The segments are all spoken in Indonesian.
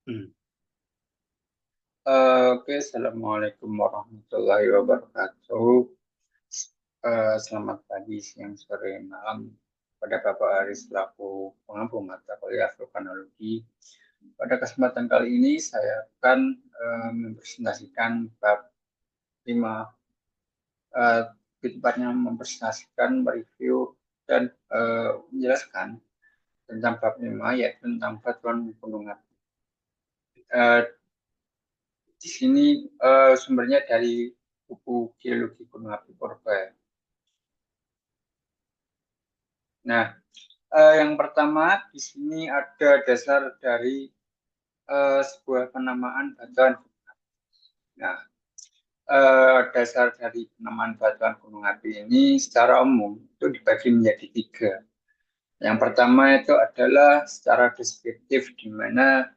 Oke, Assalamualaikum warahmatullahi wabarakatuh. Selamat pagi, siang, sore, malam pada Bapak Aris selaku pengampu mata kuliah vulkanologi. Pada kesempatan kali ini saya akan mempresentasikan bab 5, lebih tepatnya mempresentasikan, mereview, dan menjelaskan tentang bab 5, yaitu tentang batuan gunung api. Di sini sumbernya dari buku Geologi Gunung Api Purba. Nah, yang pertama di sini ada dasar dari sebuah penamaan batuan. Nah, dasar dari penamaan batuan gunung api ini secara umum itu dibagi menjadi 3. Yang pertama itu adalah secara deskriptif, di mana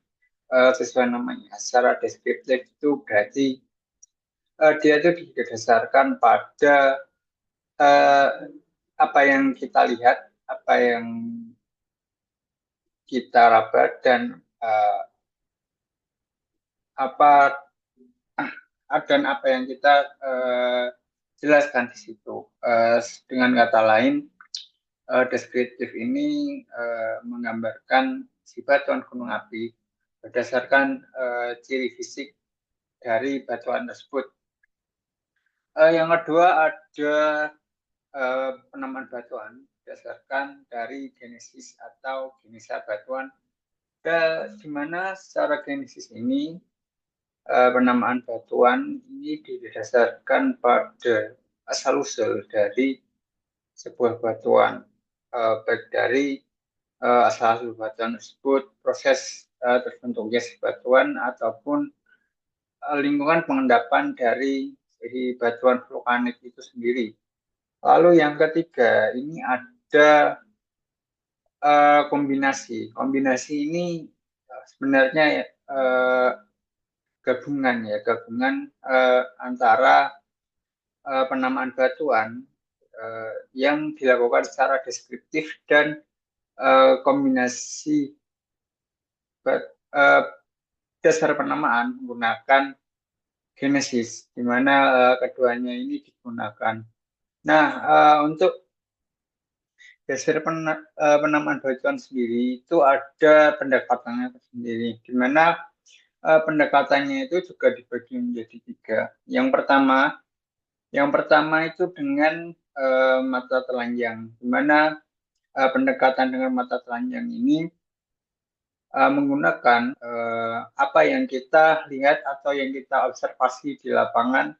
sesuai namanya. Secara deskriptif itu berarti dia itu didasarkan pada eh, apa yang kita lihat, apa yang kita raba, dan apa apa yang kita jelaskan di situ. Dengan kata lain, deskriptif ini menggambarkan si batuan gunung api berdasarkan ciri fisik dari batuan tersebut. Yang kedua ada penamaan batuan berdasarkan dari genesis atau genesa batuan, di mana secara genesis ini penamaan batuan ini didasarkan pada asal-usul dari sebuah batuan, baik dari asal-usul batuan tersebut, proses terbentuknya si batuan, ataupun lingkungan pengendapan dari batuan vulkanik itu sendiri. Lalu yang ketiga, ini ada kombinasi. Kombinasi ini sebenarnya gabungan antara penamaan batuan yang dilakukan secara deskriptif dan kombinasi uh, dasar penamaan menggunakan genesis, di mana keduanya ini digunakan. Nah, untuk dasar penamaan batuan sendiri itu ada pendekatannya sendiri, di mana pendekatannya itu juga dibagi menjadi 3. Yang pertama itu dengan mata telanjang, di mana pendekatan dengan mata telanjang ini menggunakan apa yang kita lihat atau yang kita observasi di lapangan,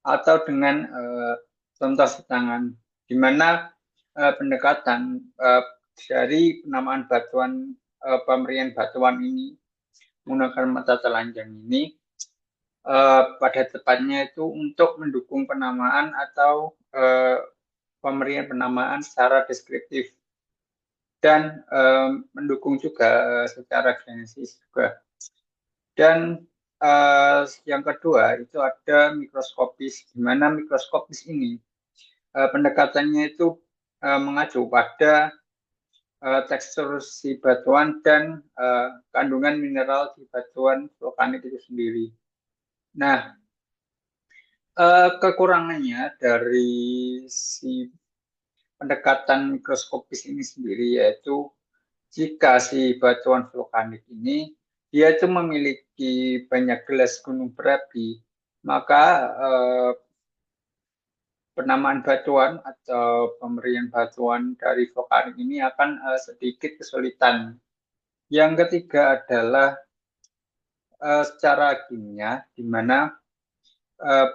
atau dengan contoh tangan, di mana pendekatan dari penamaan batuan, pemberian batuan ini menggunakan mata telanjang ini pada tepatnya itu untuk mendukung penamaan atau pemberian penamaan secara deskriptif, dan mendukung juga secara genesis juga. Dan yang kedua itu ada mikroskopis, di mana mikroskopis ini pendekatannya itu mengacu pada tekstur si batuan dan kandungan mineral di batuan vulkanik itu sendiri. Nah, kekurangannya dari si pendekatan mikroskopis ini sendiri yaitu jika si batuan vulkanik ini dia itu memiliki banyak gelas gunung berapi, maka penamaan batuan atau pemberian batuan dari vulkanik ini akan sedikit kesulitan. Yang ketiga adalah secara kimia, di mana uh,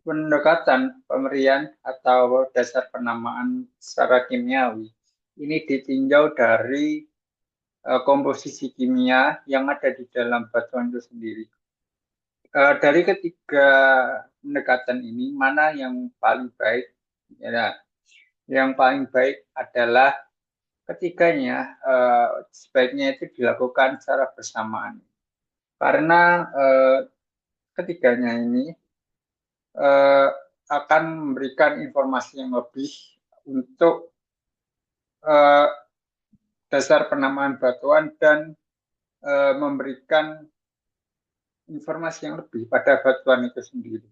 pendekatan pemberian atau dasar penamaan secara kimiawi ini ditinjau dari komposisi kimia yang ada di dalam batuan itu sendiri. Dari ketiga pendekatan ini, mana yang paling baik? Ya, yang paling baik adalah ketiganya sebaiknya itu dilakukan secara bersamaan. Karena ketiganya ini eh, akan memberikan informasi yang lebih untuk eh, dasar penamaan batuan dan memberikan informasi yang lebih pada batuan itu sendiri.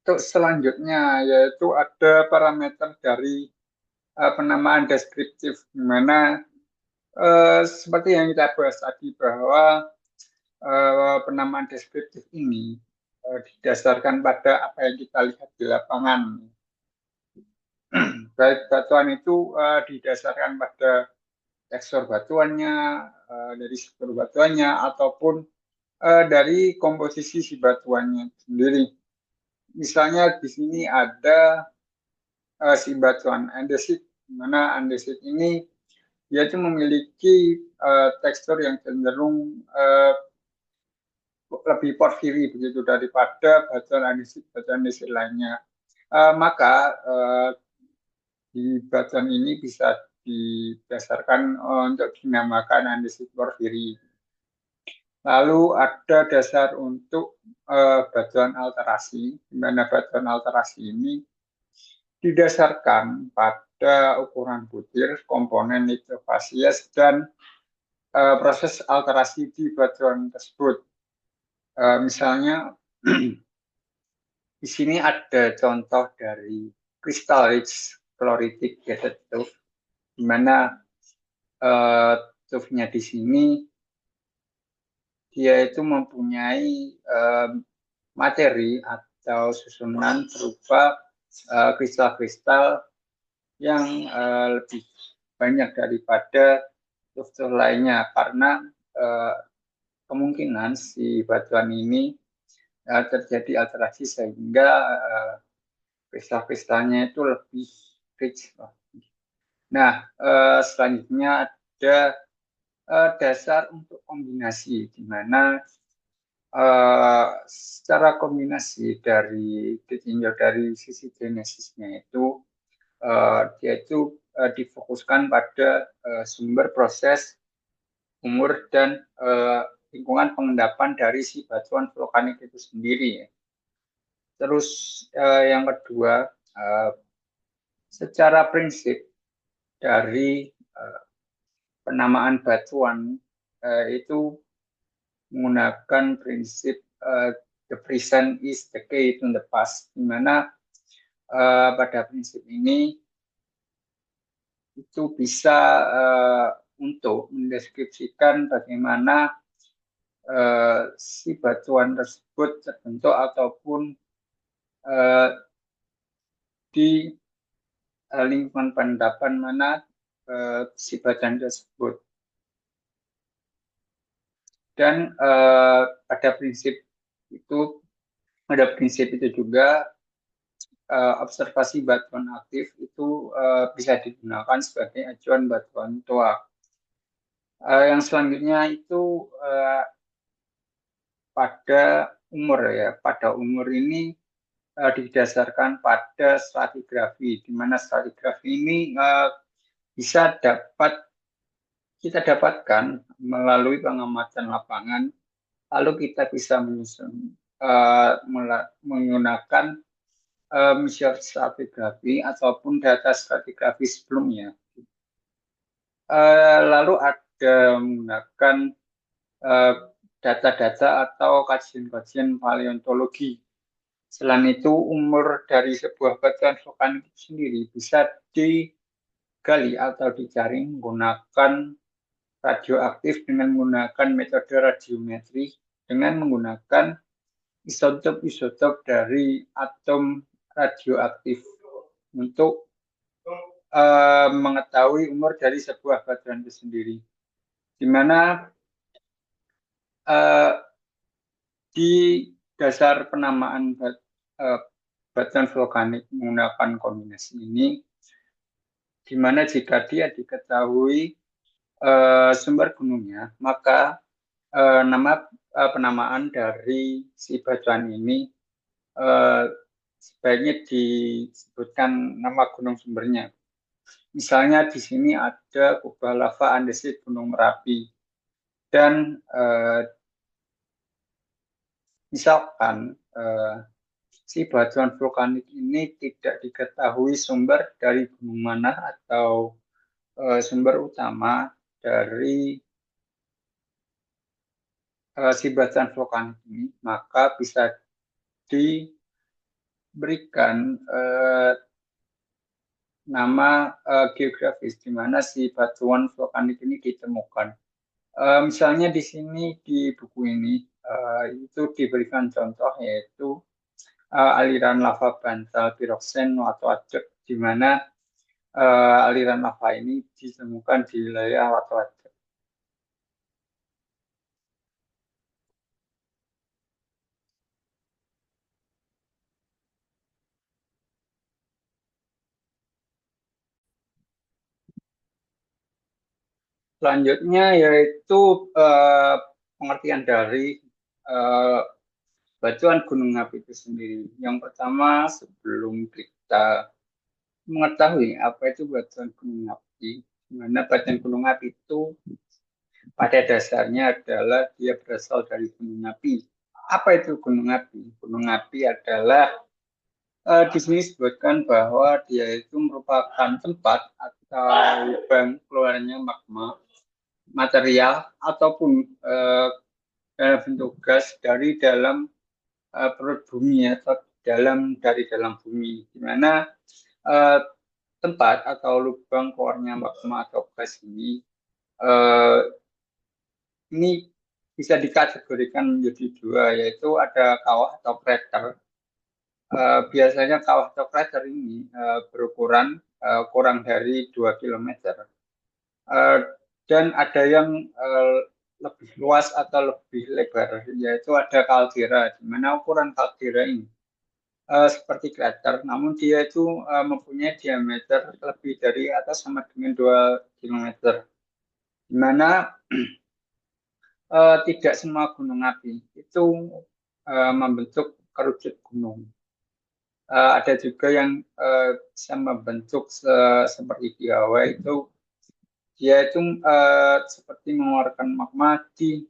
Untuk selanjutnya yaitu ada parameter dari penamaan deskriptif, di mana seperti yang kita bahas tadi bahwa penamaan deskriptif ini didasarkan pada apa yang kita lihat di lapangan. Baik batuan itu didasarkan pada tekstur batuannya, dari struktur batuannya, ataupun dari komposisi si batuannya sendiri. Misalnya di sini ada si batuan andesit, di mana andesit ini dia itu memiliki tekstur yang cenderung lebih porfiri begitu daripada batuan andesit lainnya. Maka di batuan ini bisa didasarkan untuk dinamakan andesit porfiri. Lalu ada dasar untuk batuan alterasi, di mana batuan alterasi ini didasarkan pada ukuran butir, komponen nitrofasies, dan proses alterasi di batuan tersebut. Misalnya di sini ada contoh dari crystal rich chloritic gated tuff, di mana tuffnya di sini dia itu mempunyai materi atau susunan berupa kristal-kristal yang lebih banyak daripada tuff lainnya, karena kemungkinan si batuan ini terjadi alterasi sehingga kristal-kristalnya itu lebih rich. Nah, selanjutnya ada dasar untuk kombinasi, di mana secara kombinasi dari ditinjau dari sisi genesisnya itu dia itu difokuskan pada sumber proses umur dan lingkungan pengendapan dari si batuan vulkanik itu sendiri. Terus yang kedua, secara prinsip dari penamaan batuan itu menggunakan prinsip the present is the key to the past, di mana pada prinsip ini itu bisa untuk mendeskripsikan bagaimana si batuan tersebut terbentuk ataupun di lingkungan pengendapan mana si batuan tersebut. Dan pada prinsip itu juga observasi batuan aktif itu bisa digunakan sebagai acuan batuan tua. Yang selanjutnya itu pada umur ya. Pada umur ini didasarkan pada stratigrafi, di mana stratigrafi ini bisa kita dapatkan melalui pengamatan lapangan, lalu kita bisa menyusun menggunakan measure stratigrafi ataupun data stratigrafi sebelumnya. Lalu ada menggunakan data-data atau kajian-kajian paleontologi. Selain itu, umur dari sebuah batuan vulkanik itu sendiri bisa digali atau dicari menggunakan radioaktif dengan menggunakan metode radiometri, dengan menggunakan isotop-isotop dari atom radioaktif untuk mengetahui umur dari sebuah batuan itu sendiri. Di mana di dasar penamaan batuan vulkanik menggunakan kombinasi ini, di mana jika dia diketahui sumber gunungnya, maka nama penamaan dari si batuan ini sebaiknya disebutkan nama gunung sumbernya. Misalnya di sini ada kubah lava andesit Gunung Merapi, dan misalkan si batuan vulkanik ini tidak diketahui sumber dari gunung mana atau sumber utama dari si batuan vulkanik ini, maka bisa diberikan nama geografis di mana si batuan vulkanik ini ditemukan. Misalnya di sini di buku ini itu diberikan contoh yaitu aliran lava bantal piroksen atau Waduk, di mana aliran lava ini ditemukan di wilayah Waduk. Selanjutnya yaitu pengertian dari uh, batuan gunung api itu sendiri. Yang pertama, sebelum kita mengetahui apa itu batuan gunung api, di mana batuan gunung api itu pada dasarnya adalah dia berasal dari gunung api. Apa itu gunung api? Gunung api adalah di sini disebutkan bahwa dia itu merupakan tempat atau lubang keluarnya magma material ataupun dalam bentuk gas dari dalam perut bumi atau dari dalam bumi, di mana uh, tempat atau lubang keluarnya magma atau gas uh, ini bisa dikategorikan menjadi dua, yaitu ada kawah atau krater. Biasanya kawah atau krater ini berukuran kurang dari 2 kilometer. Dan ada yang lebih luas atau lebih lebar, yaitu ada kaldera, di mana ukuran kaldera ini seperti krater, namun dia itu mempunyai diameter lebih dari atau sama dengan 2 kilometer, di mana tidak semua gunung api itu membentuk kerucut gunung. Ada juga yang bisa membentuk seperti di Hawaii itu, dia itu seperti mengeluarkan magma di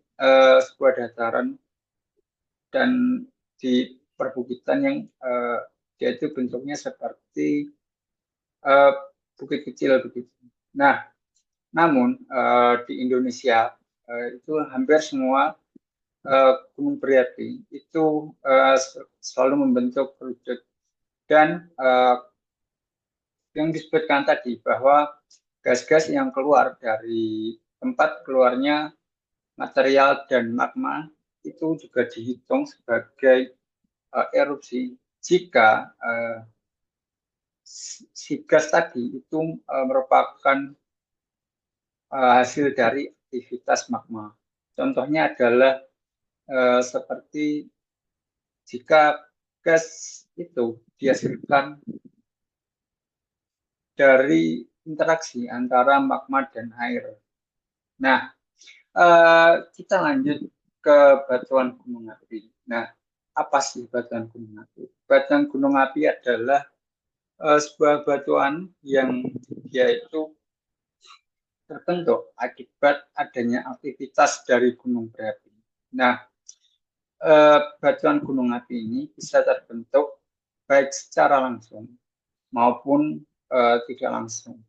sebuah dataran dan di perbukitan yang dia itu bentuknya seperti uh, bukit kecil begitu. Nah, namun di Indonesia itu hampir semua gunung berapi itu selalu membentuk kerucut, dan yang disebutkan tadi bahwa gas-gas yang keluar dari tempat keluarnya material dan magma itu juga dihitung sebagai erupsi jika si gas tadi itu merupakan hasil dari aktivitas magma. Contohnya adalah seperti jika gas itu dihasilkan dari interaksi antara magma dan air. Nah, kita lanjut ke batuan gunung api. Nah, apa sih batuan gunung api? Batuan gunung api adalah sebuah batuan yang dia itu terbentuk akibat adanya aktivitas dari gunung berapi. Nah, batuan gunung api ini bisa terbentuk baik secara langsung maupun tidak langsung.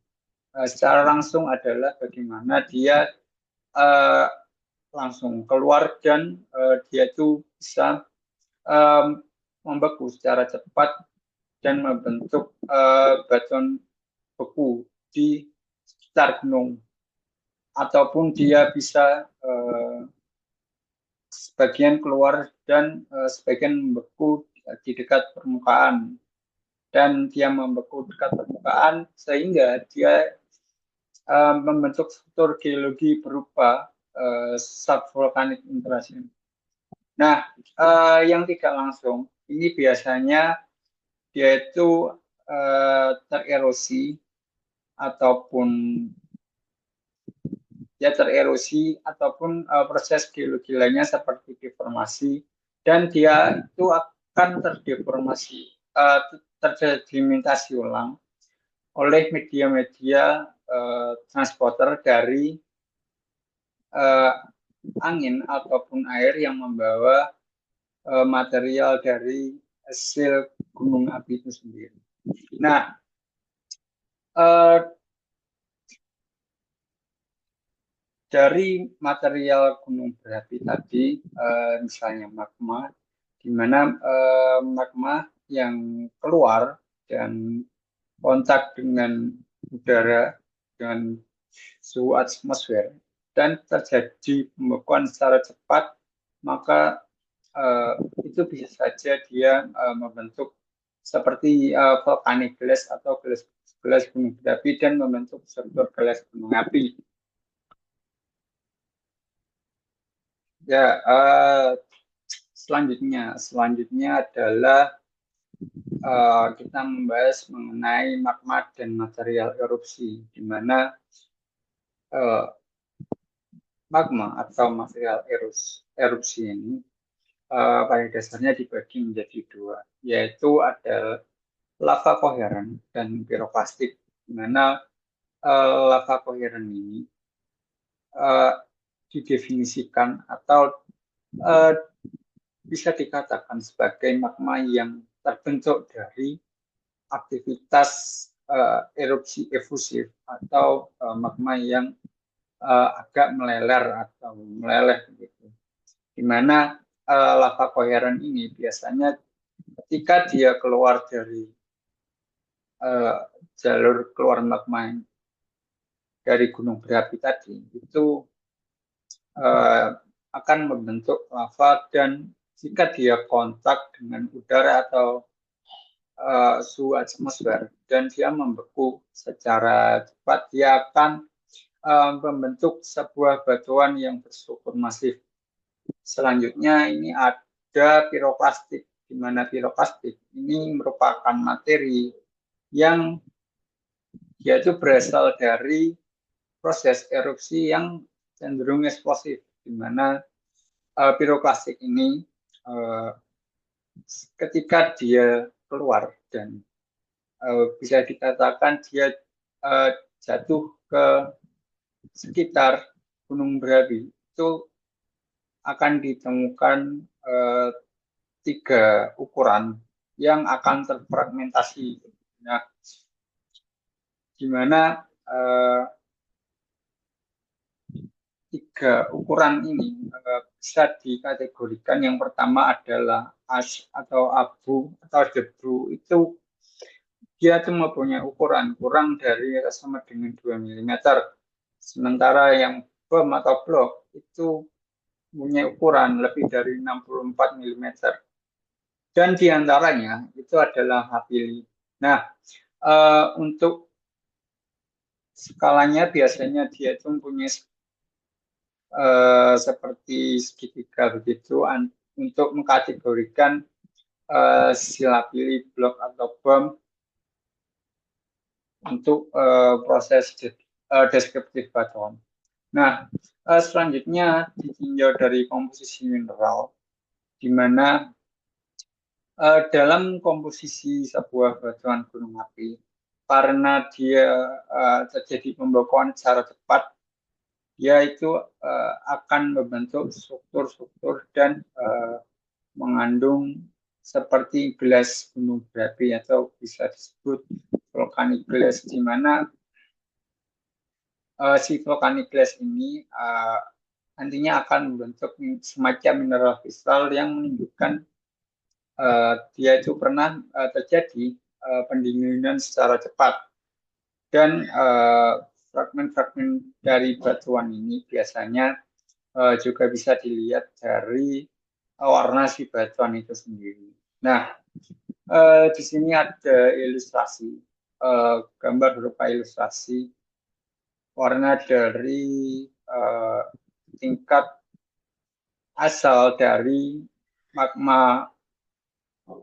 Secara langsung adalah bagaimana dia uh, langsung keluar dan dia itu bisa membeku secara cepat dan membentuk batuan beku di sekitar gunung, ataupun dia bisa sebagian keluar dan sebagian membeku di dekat permukaan, dan dia membeku dekat permukaan sehingga dia membentuk struktur geologi berupa subvolcanic intrusion. Nah, yang tidak langsung ini biasanya dia itu tererosi ataupun tererosi ataupun proses geologi lainnya seperti deformasi, dan dia itu akan terdeformasi, tersedimentasi ulang oleh media-media transporter dari angin ataupun air yang membawa material dari hasil gunung api itu sendiri. Nah, dari material gunung berapi tadi, misalnya magma, di mana magma yang keluar dan kontak dengan udara dengan suhu atmosfer dan terjadi pembekuan secara cepat, maka itu bisa saja dia membentuk seperti volcanic glass atau gelas gunung berapi dan membentuk struktur gelas gunung api. Ya, selanjutnya adalah kita membahas mengenai magma dan material erupsi, di mana magma atau material erupsi ini pada dasarnya dibagi menjadi dua, yaitu ada lava koheren dan piroklastik, di mana lava koheren ini didefinisikan atau bisa dikatakan sebagai magma yang terbentuk dari aktivitas erupsi efusif atau magma yang agak meleleh gitu. Di mana lava koheren ini biasanya ketika dia keluar dari jalur keluar magma dari gunung berapi tadi, itu akan membentuk lava, dan jika dia kontak dengan udara atau suhu atmosfer dan dia membeku secara cepat, dia akan membentuk sebuah batuan yang berstruktur masif. Selanjutnya ini ada piroklastik, di mana piroklastik ini merupakan materi yang dia itu berasal dari proses erupsi yang cenderung eksplosif, di mana piroklastik ini ketika dia keluar dan bisa dikatakan dia jatuh ke sekitar gunung berapi, itu akan ditemukan 3 ukuran yang akan terfragmentasi. Nah, di mana 3 ukuran ini bisa dikategorikan. Yang pertama adalah ash atau abu atau debu, itu dia itu mempunyai ukuran kurang dari sama dengan 2 mm. Sementara yang bom atau blok itu punya ukuran lebih dari 64 mm. Dan diantaranya itu adalah hapili. Nah, untuk skalanya biasanya dia itu mempunyai seperti segitiga begitu untuk mengkategorikan silapili, blok atau bom untuk proses deskriptif batuan. Nah, selanjutnya ditinjau dari komposisi mineral, di mana dalam komposisi sebuah batuan gunung api, karena dia terjadi pembekuan secara cepat, dia itu akan membentuk struktur-struktur dan mengandung seperti gelas gunung berapi atau bisa disebut volcanic glass, di mana si volcanic glass ini nantinya akan membentuk semacam mineral kristal yang menunjukkan dia itu pernah terjadi pendinginan secara cepat. Dan fragmen-fragmen dari batuan ini biasanya juga bisa dilihat dari warna si batuan itu sendiri. Nah, di sini ada ilustrasi, gambar berupa ilustrasi warna dari tingkat asal dari magma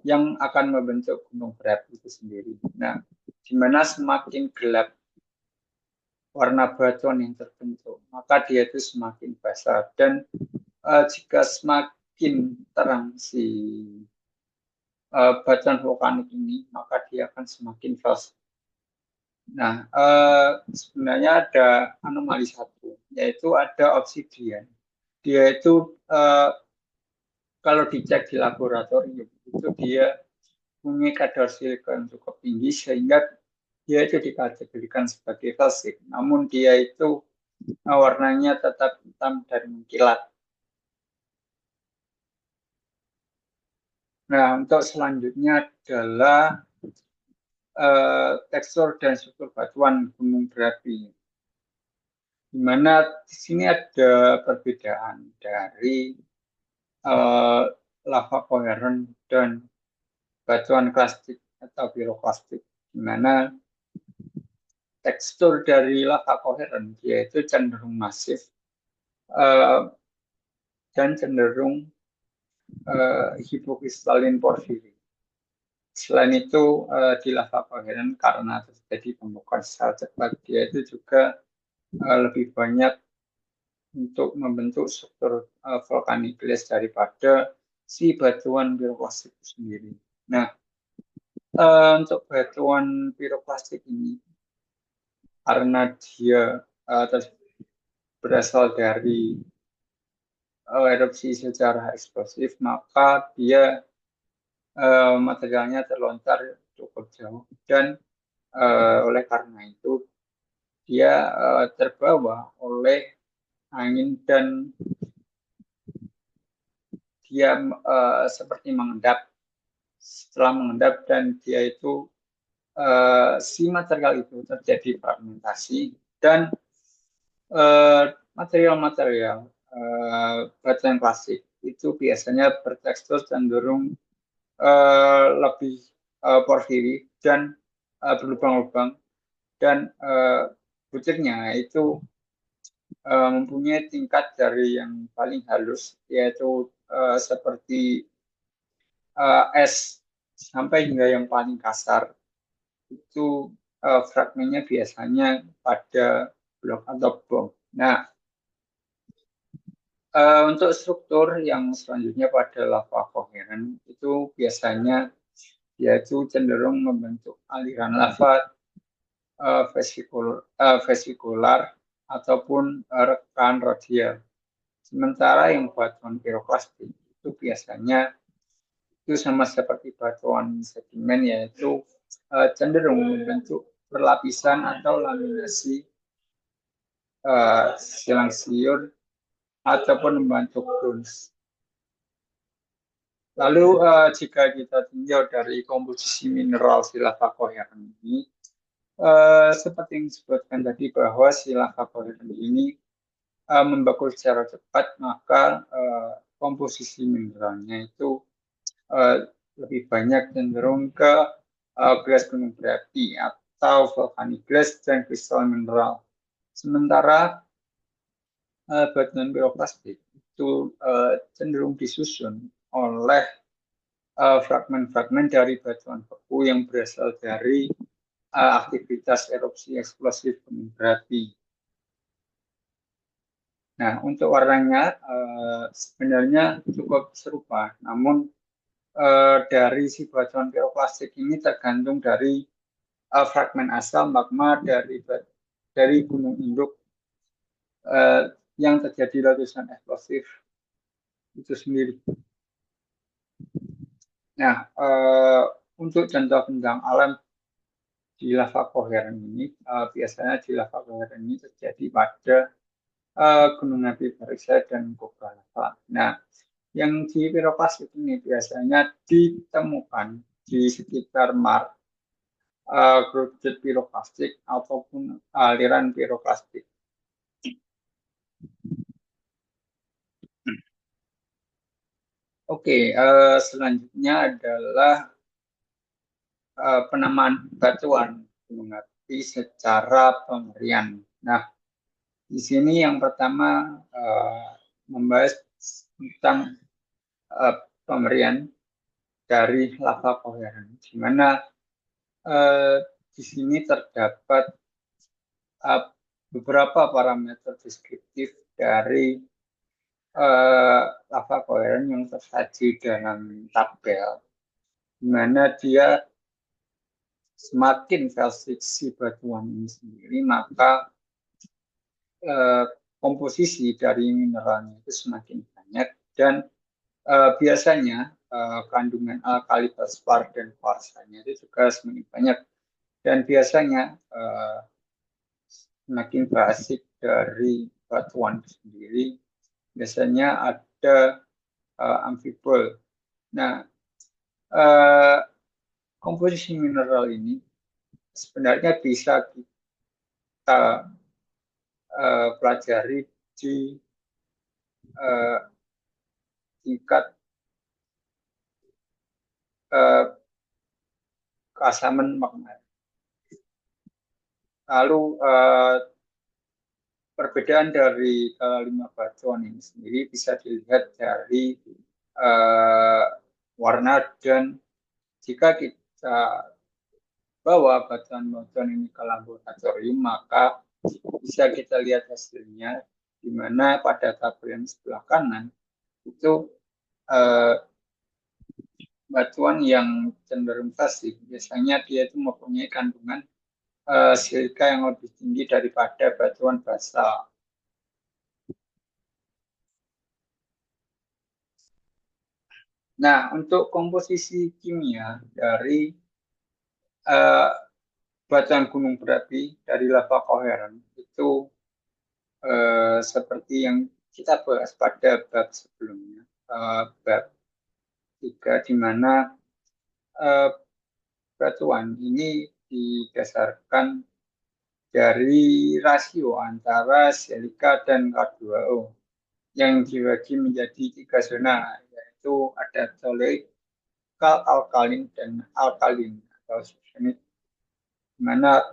yang akan membentuk gunung berapi itu sendiri. Nah, di mana semakin gelap warna batuan yang terbentuk, maka dia itu semakin basah, dan jika semakin terang si batuan vulkanik ini, maka dia akan semakin fast. Nah, sebenarnya ada anomali satu, yaitu ada obsidian. Dia itu kalau dicek di laboratorium, itu dia punya kadar silika yang cukup tinggi sehingga dia itu dikategorikan sebagai kalsit. Namun dia itu warnanya tetap hitam dan mengkilat. Nah, untuk selanjutnya adalah tekstur dan struktur batuan gunung berapi. Di mana di sini ada perbedaan dari uh, lava koheren dan batuan klastik atau piroklastik, di mana tekstur dari lava koheren yaitu cenderung masif uh, dan cenderung hipokristalin porfiri. Selain itu, di lava koheren karena terjadi pembekuan secara cepat, dia itu juga lebih banyak untuk membentuk struktur vulkanik gles daripada si batuan piroklastik itu sendiri. Nah, untuk batuan piroklastik ini, karena dia berasal dari erupsi secara eksplosif, maka dia materialnya terlontar cukup jauh dan oleh karena itu dia terbawa oleh angin dan dia seperti mengendap. Setelah mengendap dan dia itu si material itu terjadi fragmentasi dan material-material batuan klasik itu biasanya bertekstur cenderung lebih porfiri dan berlubang-lubang dan butirnya itu mempunyai tingkat dari yang paling halus yaitu seperti es sampai hingga yang paling kasar itu fragmennya biasanya pada blok atau bom. Nah, untuk struktur yang selanjutnya pada lava koheren itu biasanya yaitu cenderung membentuk aliran lava vesikular ataupun rekan radial. Sementara yang batuan piroklastik itu biasanya itu sama seperti batuan sedimen yaitu cenderung membentuk perlapisan atau laminasi silang siur ataupun membentuk bronze. Lalu jika kita tinjau dari komposisi mineral si lava koheren ini, seperti yang disebutkan tadi bahwa si lava koheren ini membeku secara cepat, maka komposisi mineralnya itu uh, lebih banyak cenderung ke glas gunung berapi atau vulkanik glas dan kristal mineral. Sementara batuan piroklastik itu cenderung disusun oleh fragmen-fragmen dari batuan beku yang berasal dari aktivitas erupsi eksplosif gunung berapi. Nah, untuk warnanya sebenarnya cukup serupa, namun dari si batuan piroklastik ini tergantung dari fragmen asal magma dari gunung induk uh, yang terjadi letusan eksplosif itu sendiri. Nah, untuk contoh bentang alam di lava koheren ini, biasanya di lava koheren ini terjadi pada gunung api Bariksa dan Kobra Lava. Nah, yang di piroklastik ini biasanya ditemukan di sekitar grup piroklastik ataupun aliran piroklastik. Oke, selanjutnya adalah penamaan batuan gunung api secara pemberian. Nah, di sini yang pertama membahas tentang pemberian dari lava koheren, di mana di sini terdapat beberapa parameter deskriptif dari lava koheren yang tersaji dalam tabel, di mana dia semakin kalsit si batuan ini sendiri, maka komposisi dari mineralnya itu semakin banyak dan biasanya kandungan alkali felspar dan kwartsanya itu juga semakin banyak dan biasanya semakin basic dari batuan sendiri, biasanya ada amfibol. Nah, komposisi mineral ini sebenarnya bisa kita pelajari di tingkat keasaman magma. Lalu perbedaan dari lima batuan ini sendiri bisa dilihat dari warna, dan jika kita bawa batuan-batuan ini ke laboratorium, maka bisa kita lihat hasilnya, di mana pada tabel yang sebelah kanan itu batuan yang cenderung pasif, biasanya dia itu mempunyai kandungan silika yang lebih tinggi daripada batuan basal. Nah, untuk komposisi kimia dari batuan gunung berapi dari lava koheren itu seperti yang kita bahas pada bab sebelumnya, bab 3, di mana batuan ini didasarkan dari rasio antara silika dan K2O yang dibagi menjadi 3 zona, yaitu ada solid, alkalin, dan alkalin atau subunit, di mana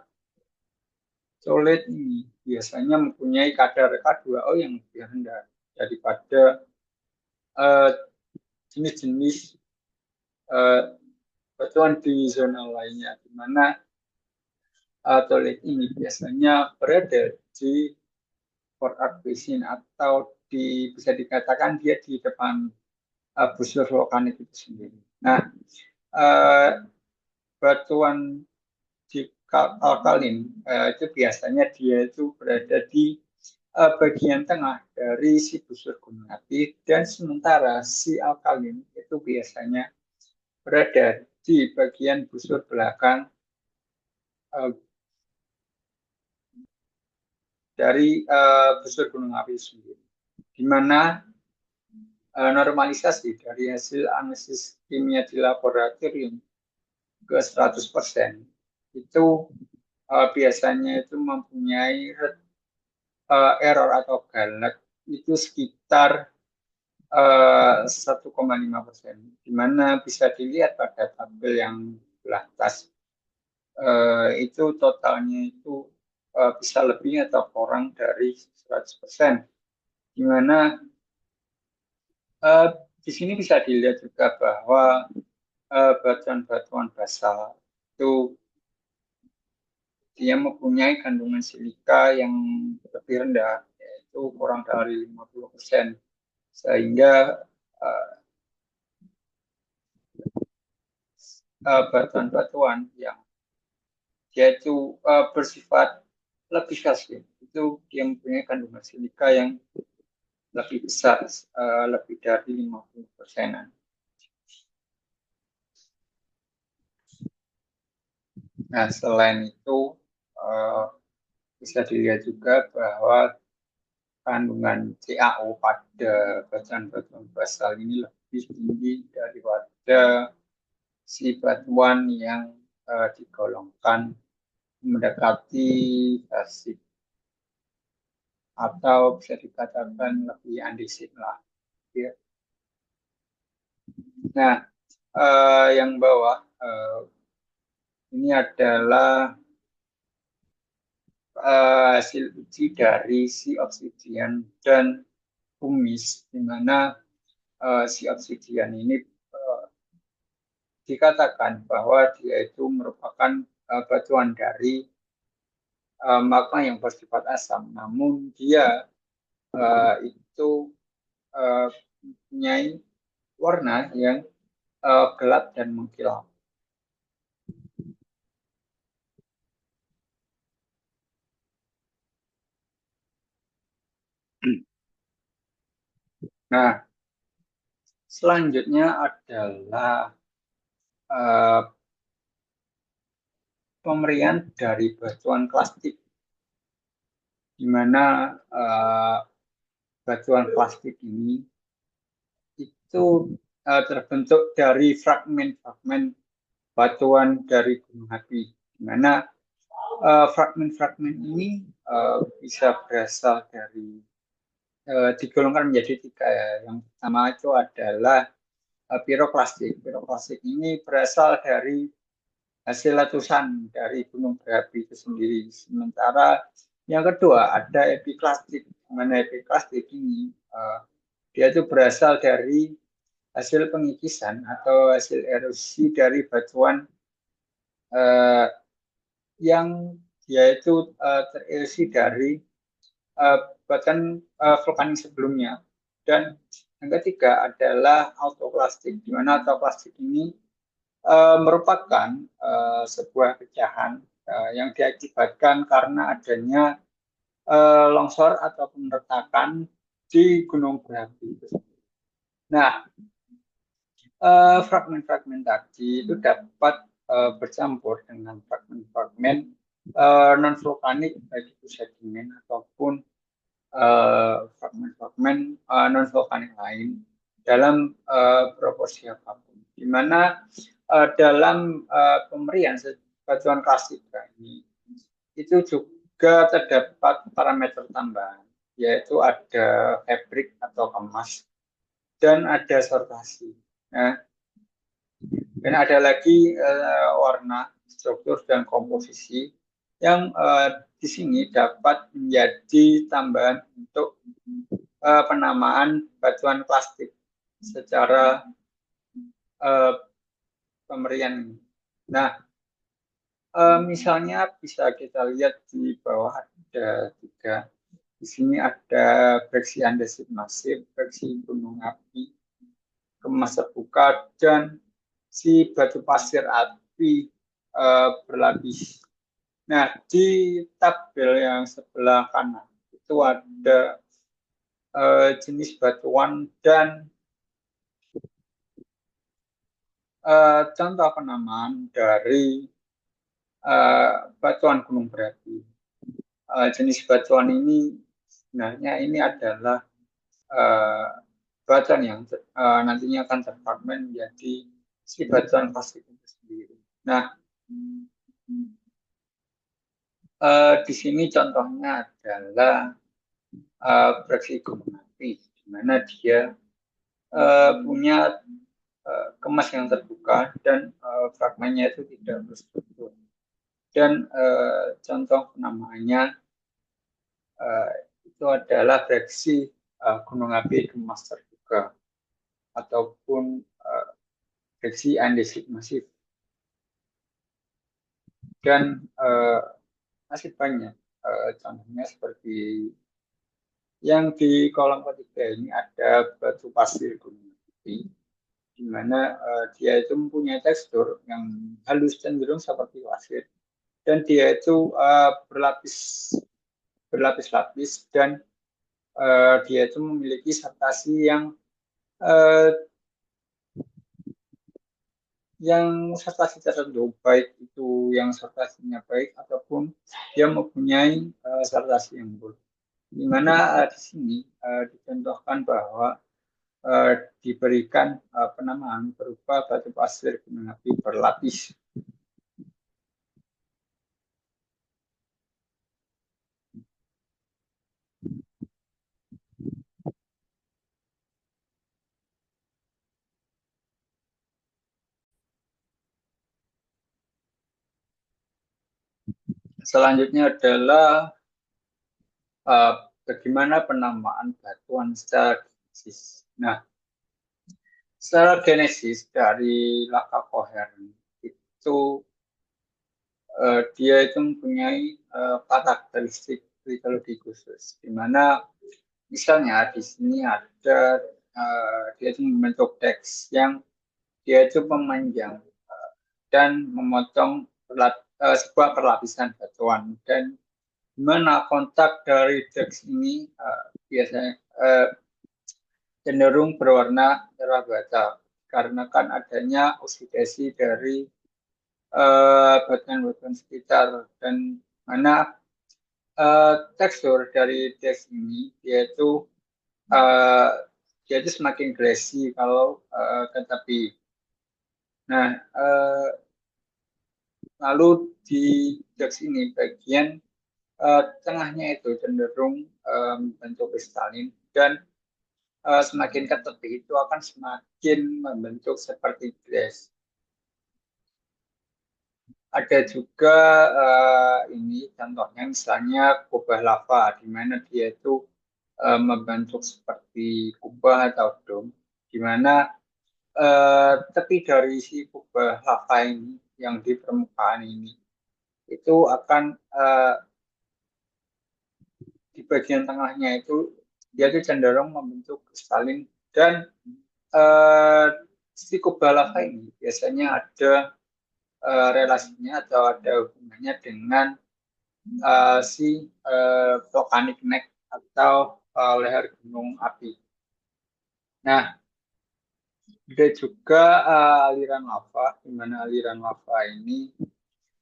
solid ini biasanya mempunyai kadar K2O yang lebih rendah daripada jenis-jenis batuan di zona lainnya, di mana solid ini biasanya berada di core arc basin, atau bisa dikatakan dia di depan busur vulkanik itu sendiri. Nah, batuan di alkalin itu biasanya dia itu berada di bagian tengah dari si busur gunung api, dan sementara si alkalin itu biasanya berada di bagian busur belakang dari busur gunung api sendiri, di mana normalisasi dari hasil analisis kimia di laboratorium ke 100% itu biasanya itu mempunyai error atau galak itu sekitar 1,5%, di mana bisa dilihat pada tabel yang sebelah atas, itu totalnya itu bisa lebih atau kurang dari 100%, di mana di sini bisa dilihat juga bahwa batuan-batuan basal itu dia mempunyai kandungan silika yang lebih rendah, yaitu kurang dari 50%, sehingga batuan-batuan yang dia itu bersifat lebih kalsium itu dia mempunyai kandungan silika yang lebih besar, lebih dari 50%. Nah, selain itu bisa dilihat juga bahwa kandungan CaO pada batuan-batuan basal ini lebih tinggi daripada si batuan yang digolongkan mendekati basic, atau bisa dikatakan lebih andesit lah. Ya. Nah, yang bawah ini adalah hasil uji dari si obsidian dan kumis, di mana si obsidian ini dikatakan bahwa dia itu merupakan batuan dari magma yang bersifat asam, namun dia itu mempunyai warna yang gelap dan mengkilap. Nah, selanjutnya adalah pemberian dari batuan klastik. di mana batuan plastik ini itu terbentuk dari fragmen-fragmen batuan dari gunung api, di mana fragmen-fragmen ini bisa berasal dari digolongkan menjadi tiga ya. Yang pertama itu adalah piroklastik. Piroklastik ini berasal dari hasil letusan dari gunung berapi itu sendiri. Sementara yang kedua ada epiklastik. Mana epiklastik ini dia itu berasal dari hasil pengikisan atau hasil erosi dari batuan uh, yang dia itu tererosi dari bahkan vulkanik sebelumnya. Dan yang ketiga adalah autoplastik, di mana autoplastik ini merupakan sebuah pecahan yang diakibatkan karena adanya longsor ataupun retakan di gunung berapi. Nah, fragmen-fragmen tadi itu dapat bercampur dengan fragmen-fragmen non vulkanik baik itu sedimen ataupun fragmen-fragmen non vulkanik lain dalam proporsi apapun, di mana dalam pemberian batuan klasik ini itu juga terdapat parameter tambahan, yaitu ada fabrik atau kemas dan ada sortasi. Nah, dan ada lagi warna, struktur dan komposisi yang di sini dapat menjadi tambahan untuk penamaan batuan plastik secara pemberian. Nah, misalnya bisa kita lihat di bawah ada tiga. Di sini ada breksi andesit masif, breksi gunung api, kemas terbuka, dan si batu pasir api berlapis. Nah, di tabel yang sebelah kanan itu ada jenis batuan dan contoh penamaan dari batuan gunung berapi. Jenis batuan ini sebenarnya ini adalah batuan yang nantinya akan terfragmen menjadi si batuan plastik itu sendiri. Nah, di sini contohnya adalah breksi gunung api, di mana dia punya kemas yang terbuka dan fragmennya itu tidak berstruktur. Dan contoh penamaannya itu adalah breksi gunung api kemas terbuka ataupun breksi andesit masif. Dan masih banyak contohnya seperti yang di kolom ketiga ini ada batu pasir gunung api, di mana dia itu mempunyai tekstur yang halus cenderung seperti pasir, dan dia itu berlapis-lapis dan dia itu memiliki sertasi yang sertasi tertentu, baik itu yang sertasinya baik ataupun dia mempunyai sertasi yang buruk. Di mana di sini dicontohkan bahwa diberikan penamaan berupa batu pasir gunung api berlapis. Selanjutnya adalah bagaimana penamaan batuan secara genesis. Nah, secara genesis dari laka koheren itu dia itu mempunyai karakteristik litologi khusus, di mana misalnya di sini ada dia itu membentuk teks yang dia itu memanjang dan memotong sebuah perlapisan batuan, dan di mana kontak dari teks ini biasanya cenderung berwarna merah bata karena kan adanya oksidasi dari batuan-batuan sekitar, dan mana Tekstur dari teks ini uh, dia itu semakin glassy kalau tetapi nah lalu di teks ini bagian tengahnya itu cenderung membentuk kristalin dan semakin ke tepi itu akan semakin membentuk seperti glass. Ada juga ini contohnya misalnya kubah lava di mana dia itu membentuk seperti kubah atau dom, di mana tepi dari si kubah lava ini yang di permukaan ini itu akan di bagian tengahnya itu dia itu cenderung membentuk kristalin dan eh, si kubah lava ini biasanya ada relasinya atau ada hubungannya dengan si volcanic neck atau leher gunung api. Nah, ada juga aliran lava, di mana aliran lava ini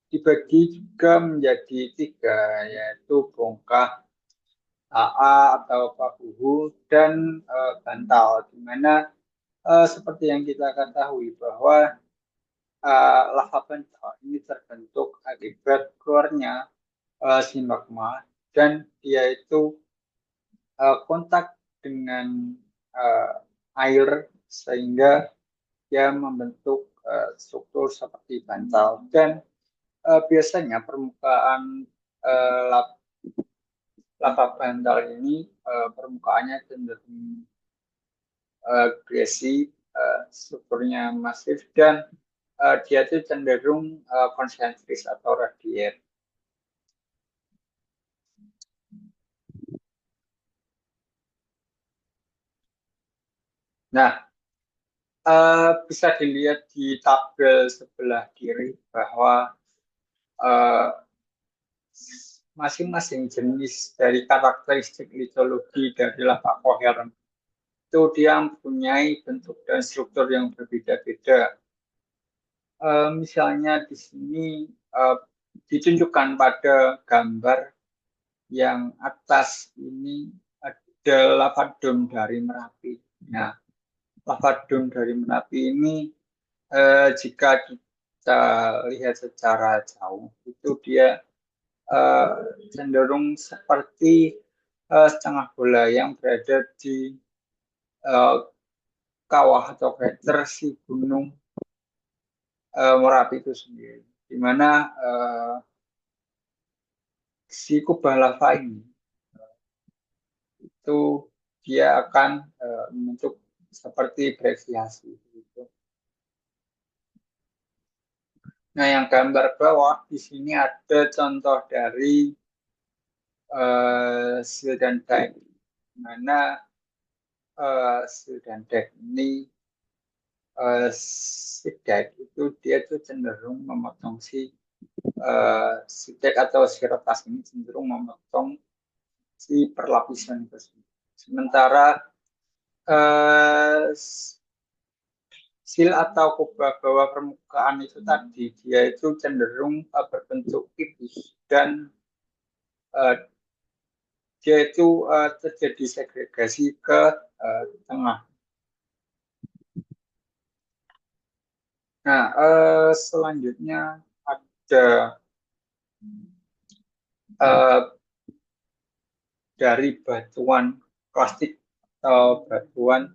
dibagi juga menjadi tiga, yaitu bongkah, AA atau Pakuhu, dan bantal, di mana seperti yang kita ketahui bahwa lava bantal ini terbentuk akibat keluarnya si magma dan dia itu kontak dengan uh, air sehingga dia membentuk struktur seperti bantal dan biasanya permukaan uh, lava bantal ini permukaannya cenderung greasy, strukturnya masif dan dia itu cenderung konsentris atau radier. Nah, bisa dilihat di tabel sebelah kiri bahwa uh, masing-masing jenis dari karakteristik litologi dari lava koheren itu dia mempunyai bentuk dan struktur yang berbeda-beda. Misalnya di sini uh, ditunjukkan pada gambar yang atas ini ada lava dome dari Merapi. Nah, lava dome dari Merapi ini jika kita lihat secara jauh itu dia uh, cenderung seperti setengah bola yang berada di uh, kawah atau krater si gunung Merapi itu sendiri, di mana si kubah lava ini itu dia akan membentuk seperti breviasi. Gitu. Nah, yang gambar bawah di sini ada contoh dari seal dan die, mana seal dan die ini sidak itu dia tuh cenderung memotong sidak atau si retas ini cenderung memotong si perlapisan tersebut. Sementara uh, sil atau kubah bawah permukaan itu tadi dia itu cenderung berbentuk tipis dan uh, dia itu terjadi segregasi ke tengah. Nah, selanjutnya ada uh, dari batuan plastik atau batuan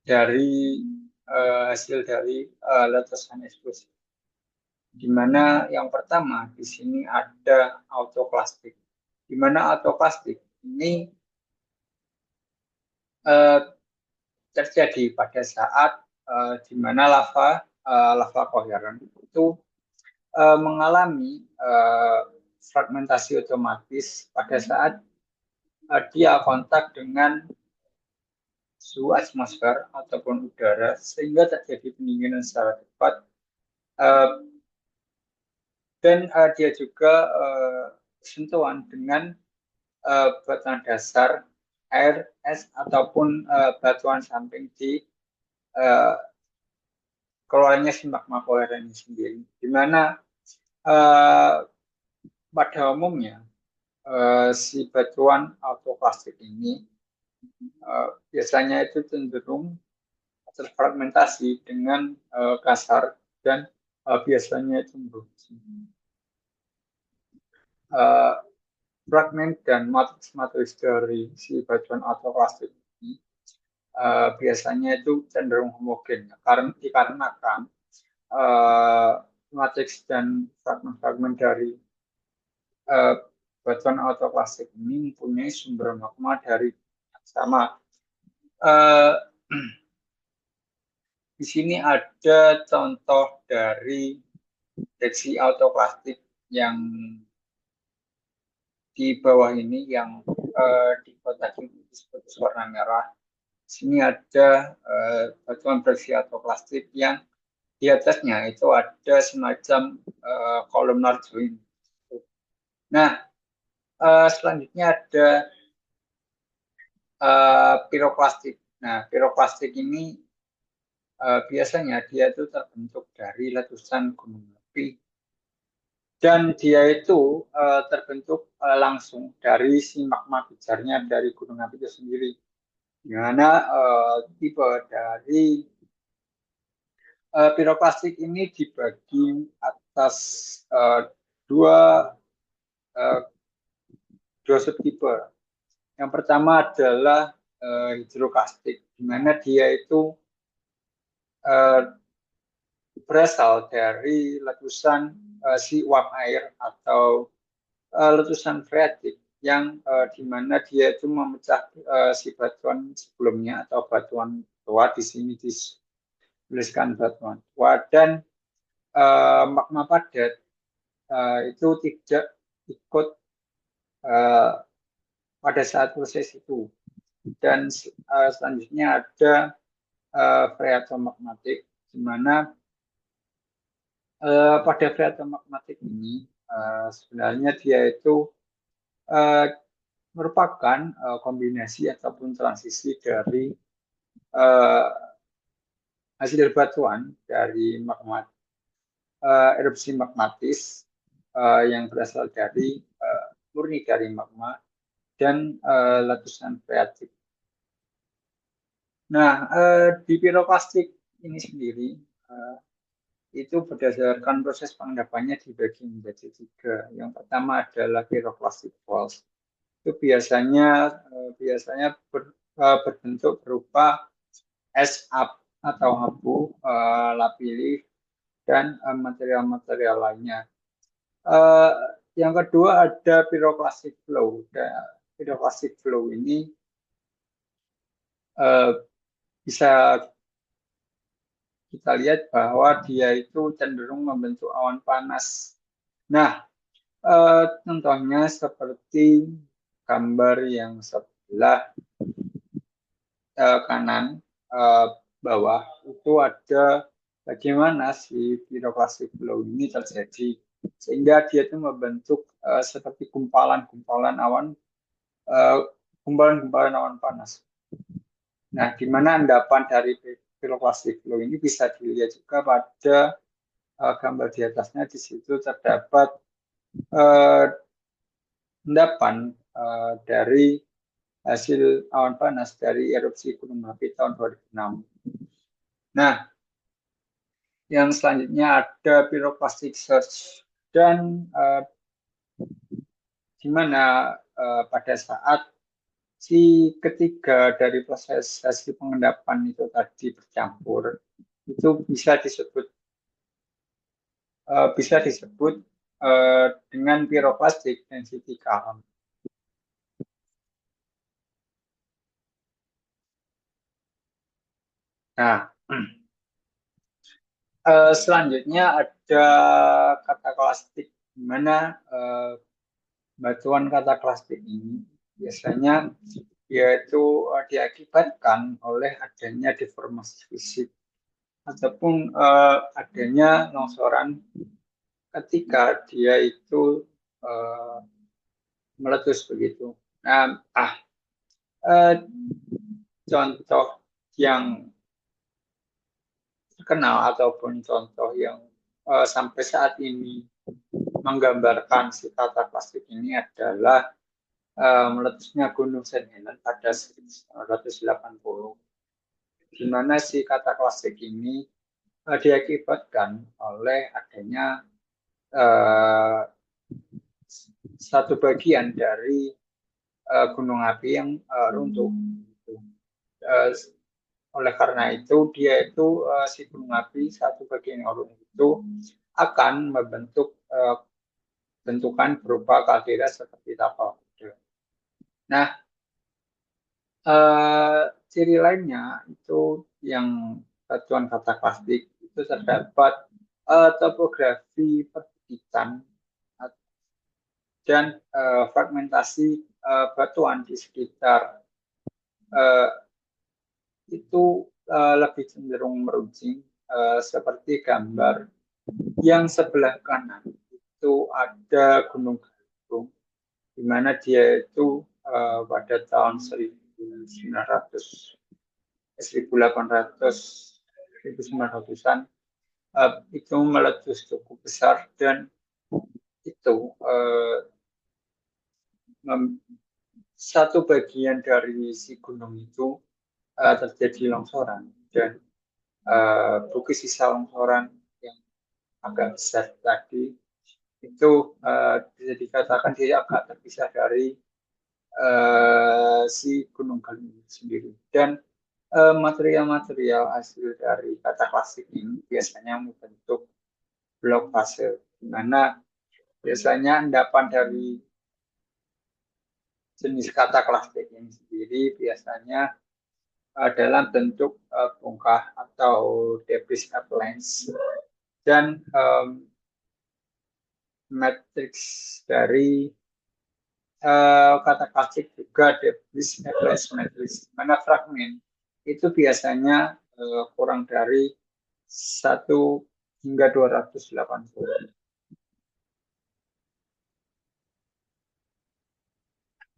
dari hasil dari letusan eksplosif. Di mana yang pertama di sini ada autoplastik. Di mana autoplastik ini uh, terjadi pada saat di mana lava koheren itu mengalami fragmentasi otomatis pada saat dia kontak dengan suhu atmosfer ataupun udara sehingga terjadi pendinginan secara cepat uh, dan dia juga sentuhan dengan batuan dasar air es ataupun batuan samping di uh, keluarnya si magma koheren ini sendiri di mana uh, pada umumnya si batuan autoklastik ini biasanya itu cenderung terfragmentasi dengan kasar dan biasanya itu beruji. Fragmen dan matriks dari si batuan autoklastik ini biasanya itu cenderung homogen karena dikarenakan matriks dan fragmen-fragmen dari batuan autoklastik ini mempunyai sumber magma dari yang sama. Di sini ada contoh dari deteksi autoklastik yang di bawah ini yang di kotak ini disebut warna merah. Di sini ada batuan breksi autoklastik yang di atasnya itu ada semacam columnar joint. Nah, selanjutnya ada piroklastik. Nah, piroklastik ini biasanya dia itu terbentuk dari letusan gunung api dan dia itu terbentuk langsung dari si magma pijarnya dari gunung api itu sendiri. Di mana tipe dari piroklastik ini dibagi atas dua uh, dua subtipe. Yang pertama adalah hidroklastik, di mana dia itu berasal dari letusan si uap air atau letusan freatik yang di mana dia itu memecah si batuan sebelumnya atau batuan tua. Di sini dituliskan batuan tua dan magma padat itu tidak ikut pada saat proses itu. Dan selanjutnya ada phreatomagmatik, di mana pada phreatomagmatik ini sebenarnya dia itu merupakan kombinasi ataupun transisi dari hasil batuan dari magma erupsi magmatis yang berasal dari murni dari magma dan letusan freatik. Nah, di piroklastik ini sendiri itu berdasarkan proses pengendapannya dibagi menjadi tiga. Yang pertama adalah piroklastik falls. Itu biasanya berbentuk berupa es atau abu, lapilli, dan material-material lainnya. Yang kedua ada piroklastik flow. Piroklastik flow ini bisa kita lihat bahwa dia itu cenderung membentuk awan panas. Nah, contohnya seperti gambar yang sebelah kanan bawah itu ada bagaimana si piroklastik flow ini terjadi sehingga dia itu membentuk seperti gumpalan-gumpalan awan gumpalan-gumpalan awan panas. Nah, di mana endapan dari piroklastik flow ini bisa dilihat juga pada gambar di atasnya. Di situ terdapat endapan dari hasil awan panas dari erupsi gunung api tahun 2006. Nah, yang selanjutnya ada piroklastik surge dan di mana pada saat si ketiga dari proses hasil pengendapan itu tadi bercampur, itu bisa disebut dengan piroklastik density count. Nah, selanjutnya ada kata klastik, di mana batuan kata klastik ini biasanya yaitu diakibatkan oleh adanya deformasi fisik ataupun adanya longsoran ketika dia itu meletus begitu. Nah, contoh yang terkenal ataupun contoh yang sampai saat ini menggambarkan si kata plastik ini adalah meletusnya Gunung Saint Helens pada 1980, di mana si kata plastik ini diakibatkan oleh adanya uh, satu bagian dari gunung api yang runtuh. Uh, oleh karena itu dia itu si gunung api satu bagian yang runtuh itu akan membentuk bentukan berupa kaldera seperti tapal kuda. Nah, ciri lainnya itu yang batuan kata plastik itu terdapat topografi perbukitan dan fragmentasi batuan di sekitar uh, itu lebih cenderung meruncing seperti gambar yang sebelah kanan itu ada Gunung Galunggung, di mana dia itu pada tahun 1900 1800 1900-an itu meletus cukup besar dan itu satu bagian dari si gunung itu terjadi longsoran dan bukit sisa longsoran yang agak besar tadi itu bisa dikatakan dia agak terpisah dari si Gunung Galunggung sendiri. Dan material-material hasil dari kata plastik ini biasanya membentuk blok fase, di mana biasanya endapan dari jenis kata plastik ini sendiri biasanya dalam bentuk bongkah atau debris avalanche dan matriks dari kata plastik juga debris avalanche matrix, mana fragmen itu biasanya kurang dari 1 hingga 280.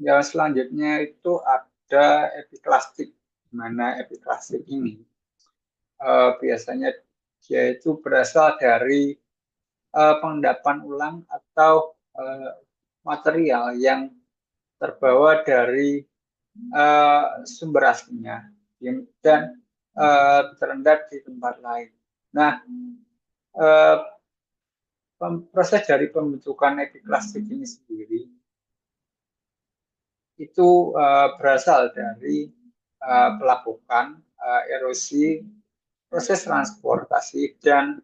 Yang selanjutnya itu ada epiklastik, di mana epiklastik ini biasanya dia itu berasal dari pengendapan ulang atau material yang terbawa dari sumber aslinya dan terendam di tempat lain. Nah, proses dari pembentukan epiklastik ini sendiri itu berasal dari pelapukan, erosi, proses transportasi, dan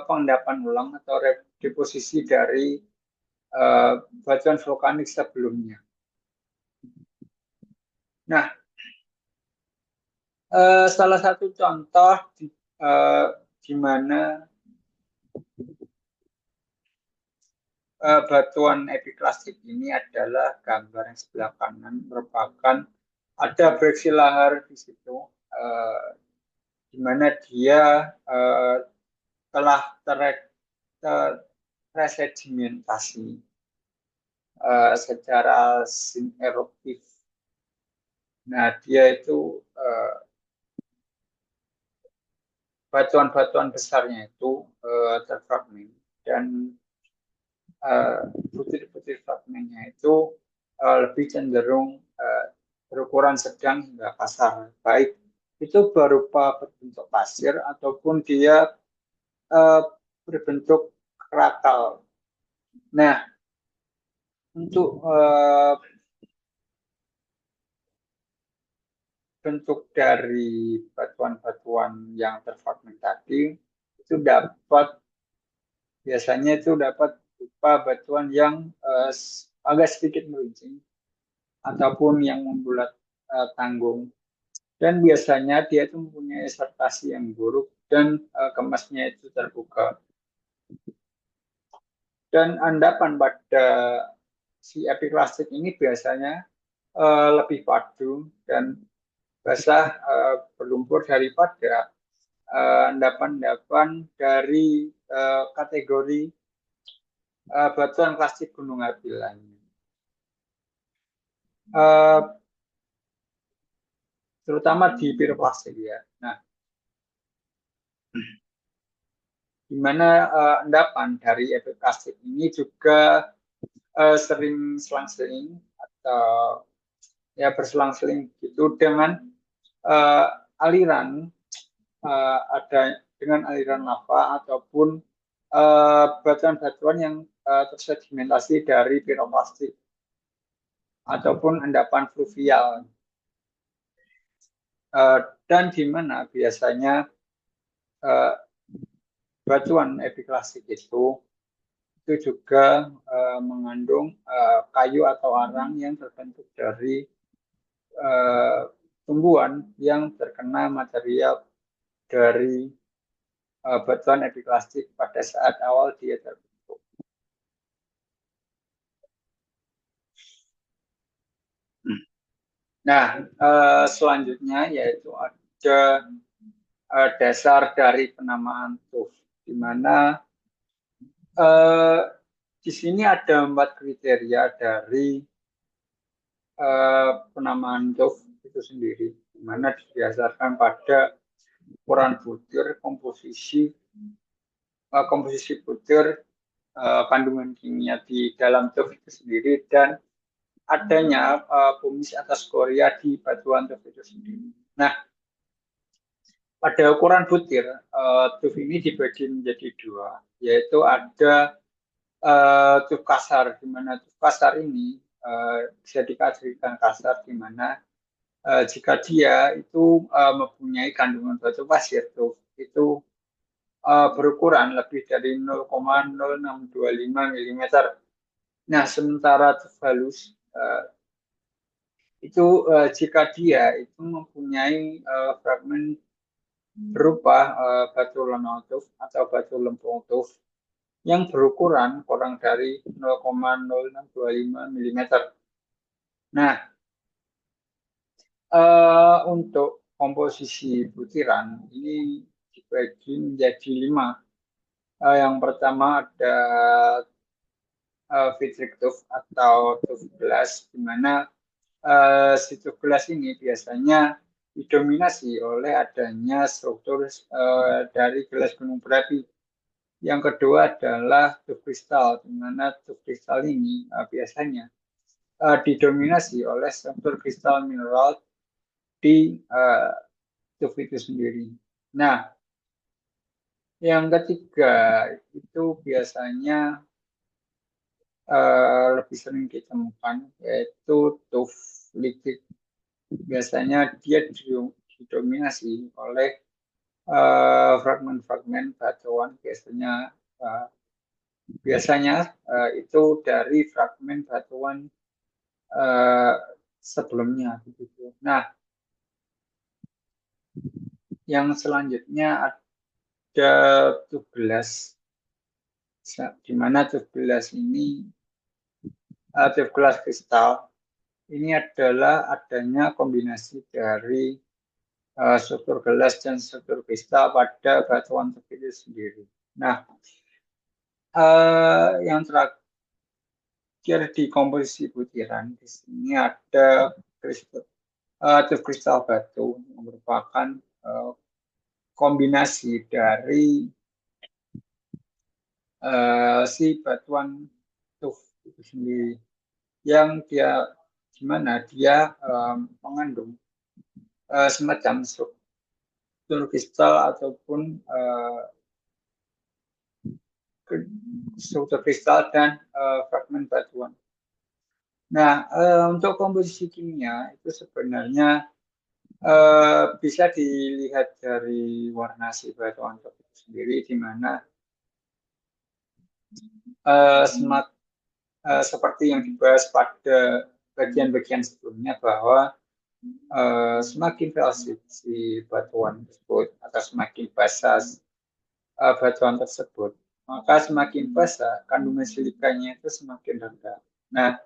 pengendapan ulang atau deposisi dari batuan vulkanik sebelumnya. Nah, salah satu contoh di mana batuan epiklastik ini adalah gambar yang sebelah kanan, merupakan ada breksi lahar di situ, di mana dia telah tersedimentasi secara eruptif. Nah, dia itu batuan-batuan besarnya itu terfragmen dan butir-butir fragmennya itu lebih cenderung berukuran sedang hingga kasar, baik itu berupa berbentuk pasir ataupun dia berbentuk krakal. Nah, untuk bentuk dari batuan-batuan yang terfragmen tadi itu biasanya itu dapat berupa batuan yang agak sedikit meruncing ataupun yang membulat tanggung, dan biasanya dia itu mempunyai sertasi yang buruk dan kemasnya itu terbuka, dan endapan pada si epiklastik ini biasanya lebih padu dan basah berlumpur daripada endapan-endapan dari kategori batuan plastik gunung api lainnya. Terutama di pirplastik ya. Nah, di mana endapan dari epiklastik ini juga sering selang-seling atau ya berselang-seling gitu dengan aliran ada dengan aliran lava ataupun batuan-batuan yang tersedimentasi dari piroklastik ataupun endapan fluvial. Dan di mana biasanya batuan epiklastik itu juga mengandung kayu atau arang yang terbentuk dari tumbuhan yang terkena material dari batuan epiklastik pada saat awal dia terbentuk. Nah, selanjutnya yaitu ada dasar dari penamaan tuf, di mana di sini ada 4 kriteria dari penamaan tuf itu sendiri, di mana didasarkan pada ukuran butir, komposisi butir, kandungan kimia di dalam tuf itu sendiri, dan adanya pumice atau skoria di batuan tuf itu sendiri. Nah, pada ukuran butir, tuf ini dibagi menjadi dua, yaitu ada tuf kasar, di mana tuf kasar ini bisa dikategorikan kasar, di mana jika dia itu mempunyai kandungan batu pasir tuf itu berukuran lebih dari 0,0625 mm. Nah, sementara tuf halus itu jika dia itu mempunyai fragmen berupa batu lenotuf atau batu lempung tuf yang berukuran kurang dari 0,0625 mm. Nah, untuk komposisi butiran ini dibagi menjadi 5. Yang pertama ada vitrik tuf atau tuf gelas, di mana si tuf gelas ini biasanya didominasi oleh adanya struktur dari gelas gunung berapi. Yang kedua adalah tuf kristal, di mana tuf kristal ini biasanya didominasi oleh struktur kristal mineral di tuf itu sendiri. Nah, yang ketiga itu biasanya lebih sering ditemukan, yaitu tuf liquid. Biasanya dia didominasi oleh fragmen-fragmen batuan, biasanya itu dari fragmen batuan sebelumnya. Nah, yang selanjutnya ada tuf gelas, di mana tuf gelas ini, tuf gelas kristal ini adalah adanya kombinasi dari struktur gelas dan struktur kristal pada batuan tuf itu sendiri. Nah, yang terakhir di komposisi butiran, di sini ada tuf kristal batu yang merupakan kombinasi dari si batuan tuf itu sendiri, yang dia gimana dia mengandung semacam struktur kristal ataupun struktur kristal dan fragmen batuan. Nah, untuk komposisi kimia itu sebenarnya bisa dilihat dari warna si batuan itu sendiri, di mana seperti yang dibahas pada bagian-bagian sebelumnya, bahwa semakin kalsit si batuan tersebut atau semakin basah batuan tersebut, maka semakin basah kandungan silikanya itu semakin rendah. Nah,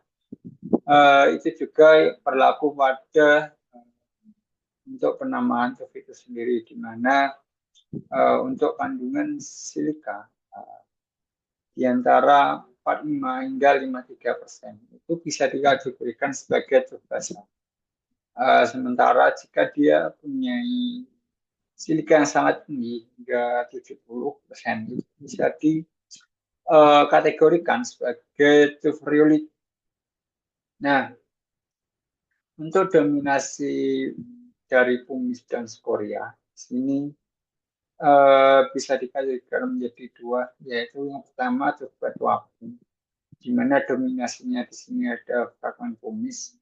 itu juga berlaku pada untuk penamaan tuf itu sendiri, di mana untuk kandungan silika di antara 45 hingga 53% itu bisa dikategorikan sebagai tuf basah. Sementara jika dia punya silika yang sangat tinggi hingga 70% itu bisa dikategorikan sebagai tuff rhyolite. Nah, untuk dominasi dari pumice dan skoria, di sini bisa dikategorikan menjadi dua, yaitu yang pertama tuff batu api, di mana dominasinya di sini ada fragmen pumice,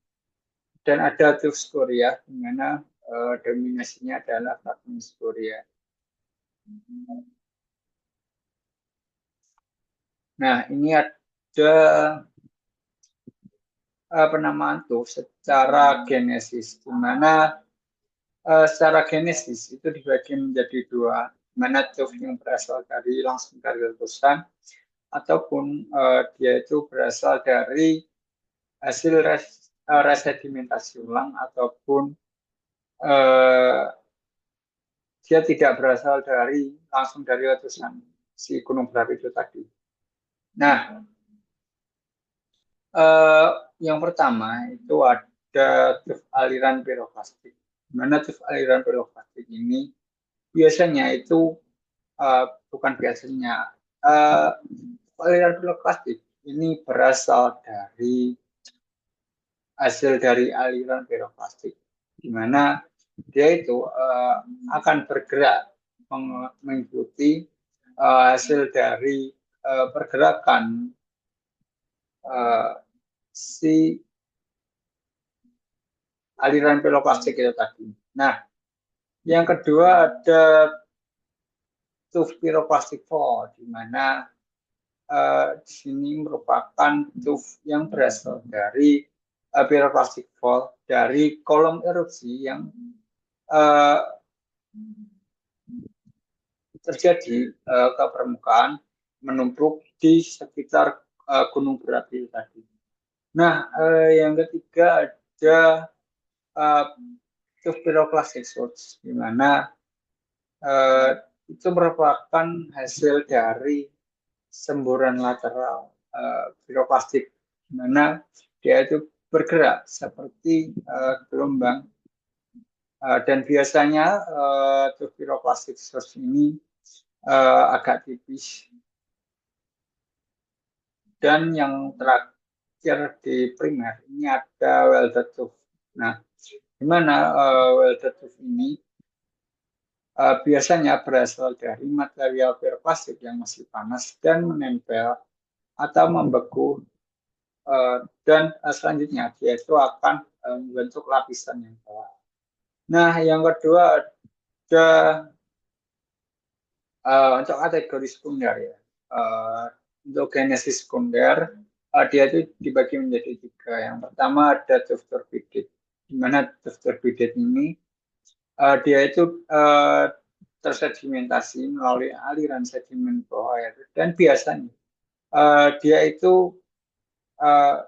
dan ada tuff skoria, di mana dominasinya adalah fragmen skoria. Nah, ini ada penamaan tuff secara genesis, di mana secara genesis itu dibagi menjadi dua, mana tuff yang berasal dari langsung dari letusan ataupun dia itu berasal dari hasil resedimentasi ulang ataupun uh, dia tidak berasal dari langsung dari letusan si gunung berapi itu tadi. Nah, uh, yang pertama itu ada tuff aliran piroklastik. Mana tuff aliran piroklastik ini biasanya itu bukan biasanya aliran piroklastik ini berasal dari hasil dari aliran piroklastik, di mana dia itu akan bergerak mengikuti hasil dari pergerakan si aliran piroklastik itu tadi. Nah, yang kedua ada tuff piroklastik fall, di mana di sini merupakan tuff yang berasal dari piroklastik fall dari kolom erupsi yang uh, terjadi ke permukaan menumpuk di sekitar gunung berapi tadi. Nah, yang ketiga ada tuff piroklastik source, di mana itu merupakan hasil dari semburan lateral piroklastik, di mana dia itu bergerak seperti gelombang dan biasanya tuff piroklastik source ini agak tipis. Dan yang terakhir di primer ini ada welded tooth. Nah, di mana welded tooth ini biasanya berasal dari material piroklastik yang masih panas dan menempel atau membeku, dan selanjutnya dia itu akan membentuk lapisan yang bawah. Nah, yang kedua ada untuk kategori sekunder ya. Untuk genesis sekunder, dia itu dibagi menjadi tiga. Yang pertama ada tuff turbidate, di mana tuff turbidate ini dia itu tersedimentasi melalui aliran sedimen bawah air, dan biasanya dia itu uh,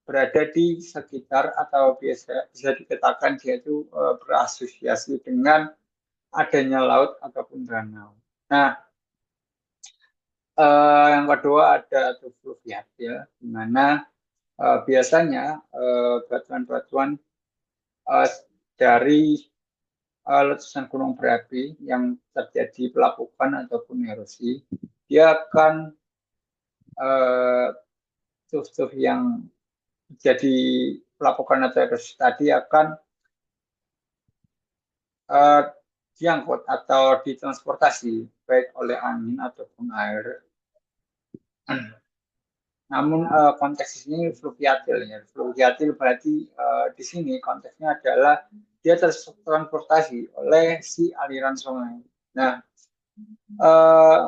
berada di sekitar atau bisa dikatakan dia itu berasosiasi dengan adanya laut ataupun danau. Nah, yang kedua ada tuff fluviat ya, di mana biasanya batuan-batuan dari letusan gunung berapi yang terjadi pelapukan ataupun erosi, dia akan tuff-tuff yang jadi pelapukan atau erosi tadi akan uh, diangkut atau ditransportasi baik oleh angin ataupun air. Namun konteks ini fluviatil ya. Fluviatil berarti di sini konteksnya adalah dia tertransportasi oleh si aliran sungai. Nah,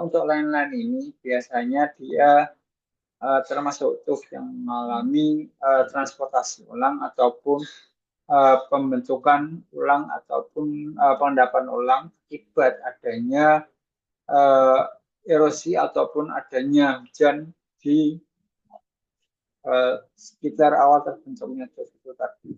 untuk lain-lain ini biasanya dia termasuk tuff yang mengalami transportasi ulang ataupun pembentukan ulang ataupun pengendapan ulang akibat adanya erosi ataupun adanya hujan di sekitar awal terbentuknya tuff itu tadi.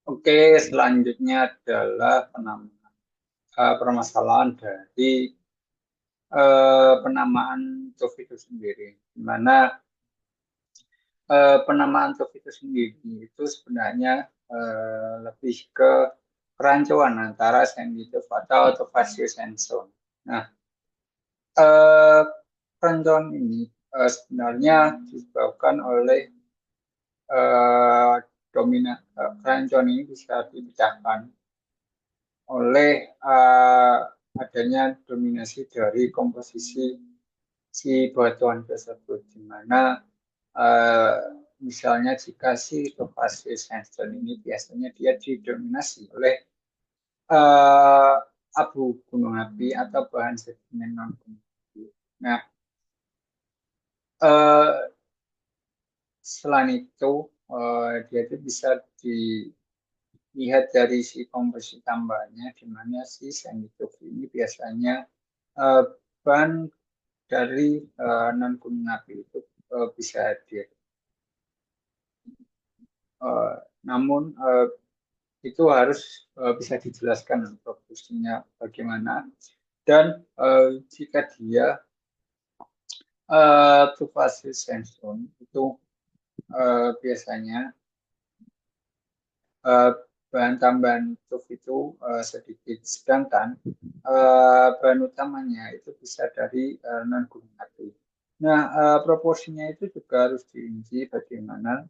Oke, selanjutnya adalah permasalahan dari penamaan TUF itu sendiri, di mana penamaan TUF itu sendiri itu sebenarnya lebih ke kerancuan antara sensitif atau Tofacious Hanson. Nah, eh, kerancuan ini sebenarnya disebabkan oleh eh, kerancuan ini bisa dipecahkan oleh adanya dominasi dari komposisi si batuan tersebut, di mana eh, misalnya jika si lokasi sandstone ini biasanya dia didominasi oleh eh, abu gunung api atau bahan sedimen non gunung api. Nah, eh, selain itu dia itu bisa dilihat dari si komposisi tambahnya, di mana si sandstone ini biasanya eh, bahan dari non gunung api itu bisa hadir. Eh, namun itu harus bisa dijelaskan proporsinya bagaimana, dan jika dia two fase sandstone itu biasanya uh, bahan tambahan tuf itu sedikit, sedangkan bahan utamanya itu bisa dari non gunung api. Nah, proporsinya itu juga harus dirinci bagaimana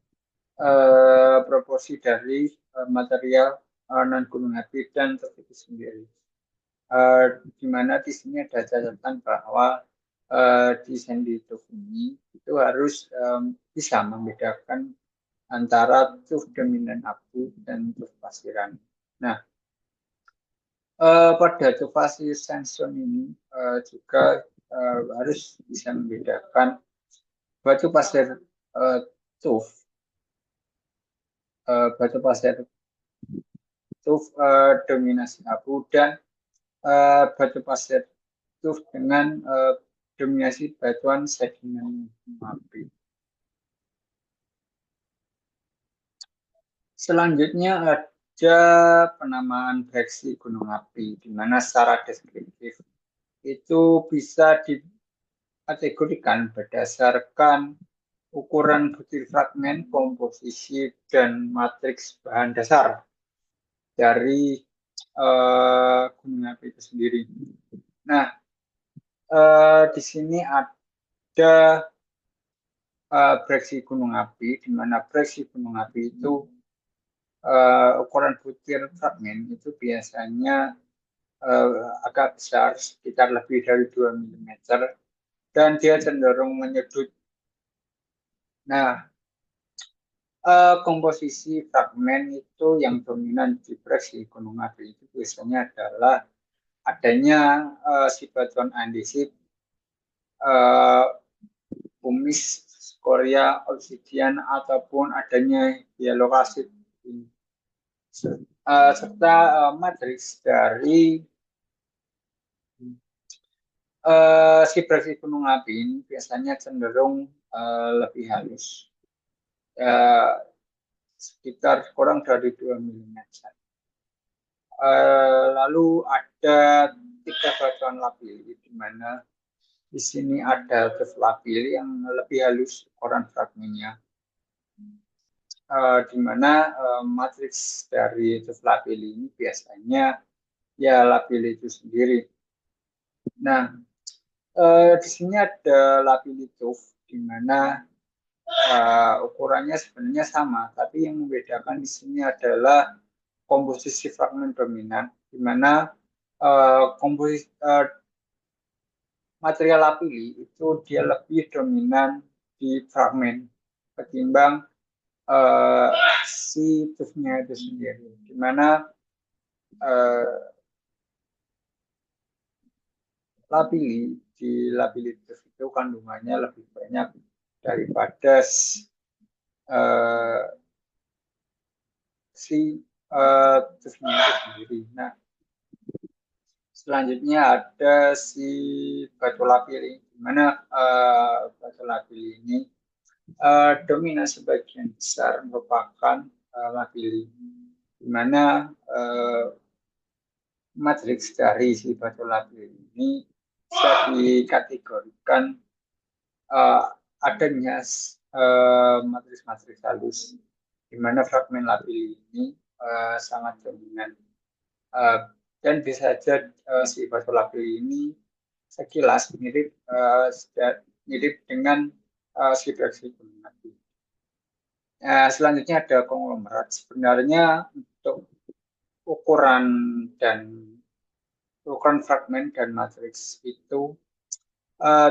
proporsi dari material non gunung api dan tuf itu sendiri. Di mana di sini ada catatan bahwa di Sandituf ini itu harus bisa membedakan antara tuf dominan abu dan tuf pasiran. Nah, pada tuf pasir sandstone ini juga harus bisa membedakan batu pasir uh, tuf, batu pasir tuf dominasi abu, dan batu pasir tuf dengan dominasi batuan sedimen api. Selanjutnya ada penamaan breksi gunung api, di mana secara deskriptif itu bisa dikategorikan berdasarkan ukuran butir fragmen, komposisi, dan matriks bahan dasar dari gunung api itu sendiri. Nah, di sini ada breksi gunung api, di mana breksi gunung api itu ukuran butir fragmen itu biasanya agak besar, sekitar lebih dari 2 mm, dan dia cenderung menyudut. Nah, komposisi fragmen itu yang dominan di breksi gunung api itu biasanya adalah adanya si batuan andesit, uh, pumice, skoria, obsidian, ataupun adanya hialokasit, serta matriks dari si breksi gunung api ini biasanya cenderung lebih halus, uh, sekitar kurang dari 2 mm. Lalu ada 3 batuan lapili, di mana di sini ada tuf lapili yang lebih halus ukuran fragmennya, di mana matriks dari tuf lapili ini biasanya ya lapili itu sendiri. Nah, di sini ada lapili tuf, di mana ukurannya sebenarnya sama, tapi yang membedakan di sini adalah komposisi fragmen dominan, di mana komposisi material lapili itu dia lebih dominan di fragmen ketimbang uh, si tufnya itu sendiri, di mana uh, lapili tuf itu kandungannya lebih banyak daripada uh, si tufnya itu sendiri. Nah, selanjutnya ada si batu lapili, di mana batu lapili ini dominasi sebagian besar merupakan lapili. di mana matriks dari si batu labil ini bisa dikategorikan uh, adanya matriks-matriks halus, di mana fragmen labil ini sangat dominan. Dan bisa saja si batu labil ini sekilas mirip dengan si breksi gunung api. Selanjutnya ada konglomerat. Sebenarnya untuk ukuran dan ukuran fragmen dan matriks itu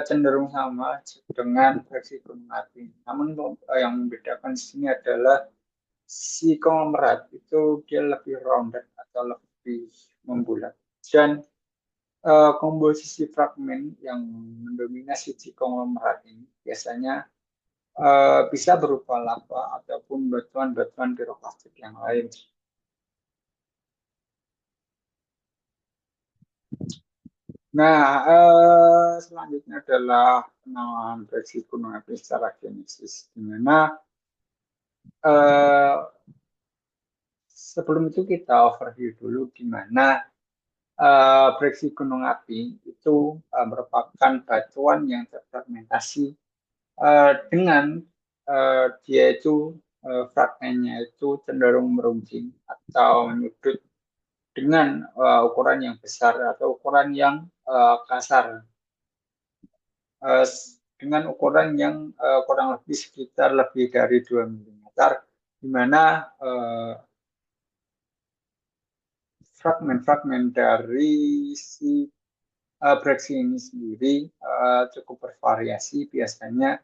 cenderung sama dengan breksi gunung api. Namun yang membedakan di sini adalah si konglomerat itu dia lebih rounded atau lebih membulat. Dan komposisi fragmen yang mendominasi di konglomerat ini biasanya bisa berupa lava ataupun batuan-batuan piroklastik yang lain. Nah, selanjutnya adalah penamaan breksi gunung api secara genesis, di mana eh, sebelum itu kita overview dulu di mana breksi gunung api itu merupakan batuan yang terfragmentasi dengan dia itu fragmennya itu cenderung meruncing atau menyudut dengan ukuran yang besar atau ukuran yang kasar, uh, dengan ukuran yang kurang lebih sekitar lebih dari 2 mm, di mana fragmen-fragmen dari si breksi ini sendiri cukup bervariasi, biasanya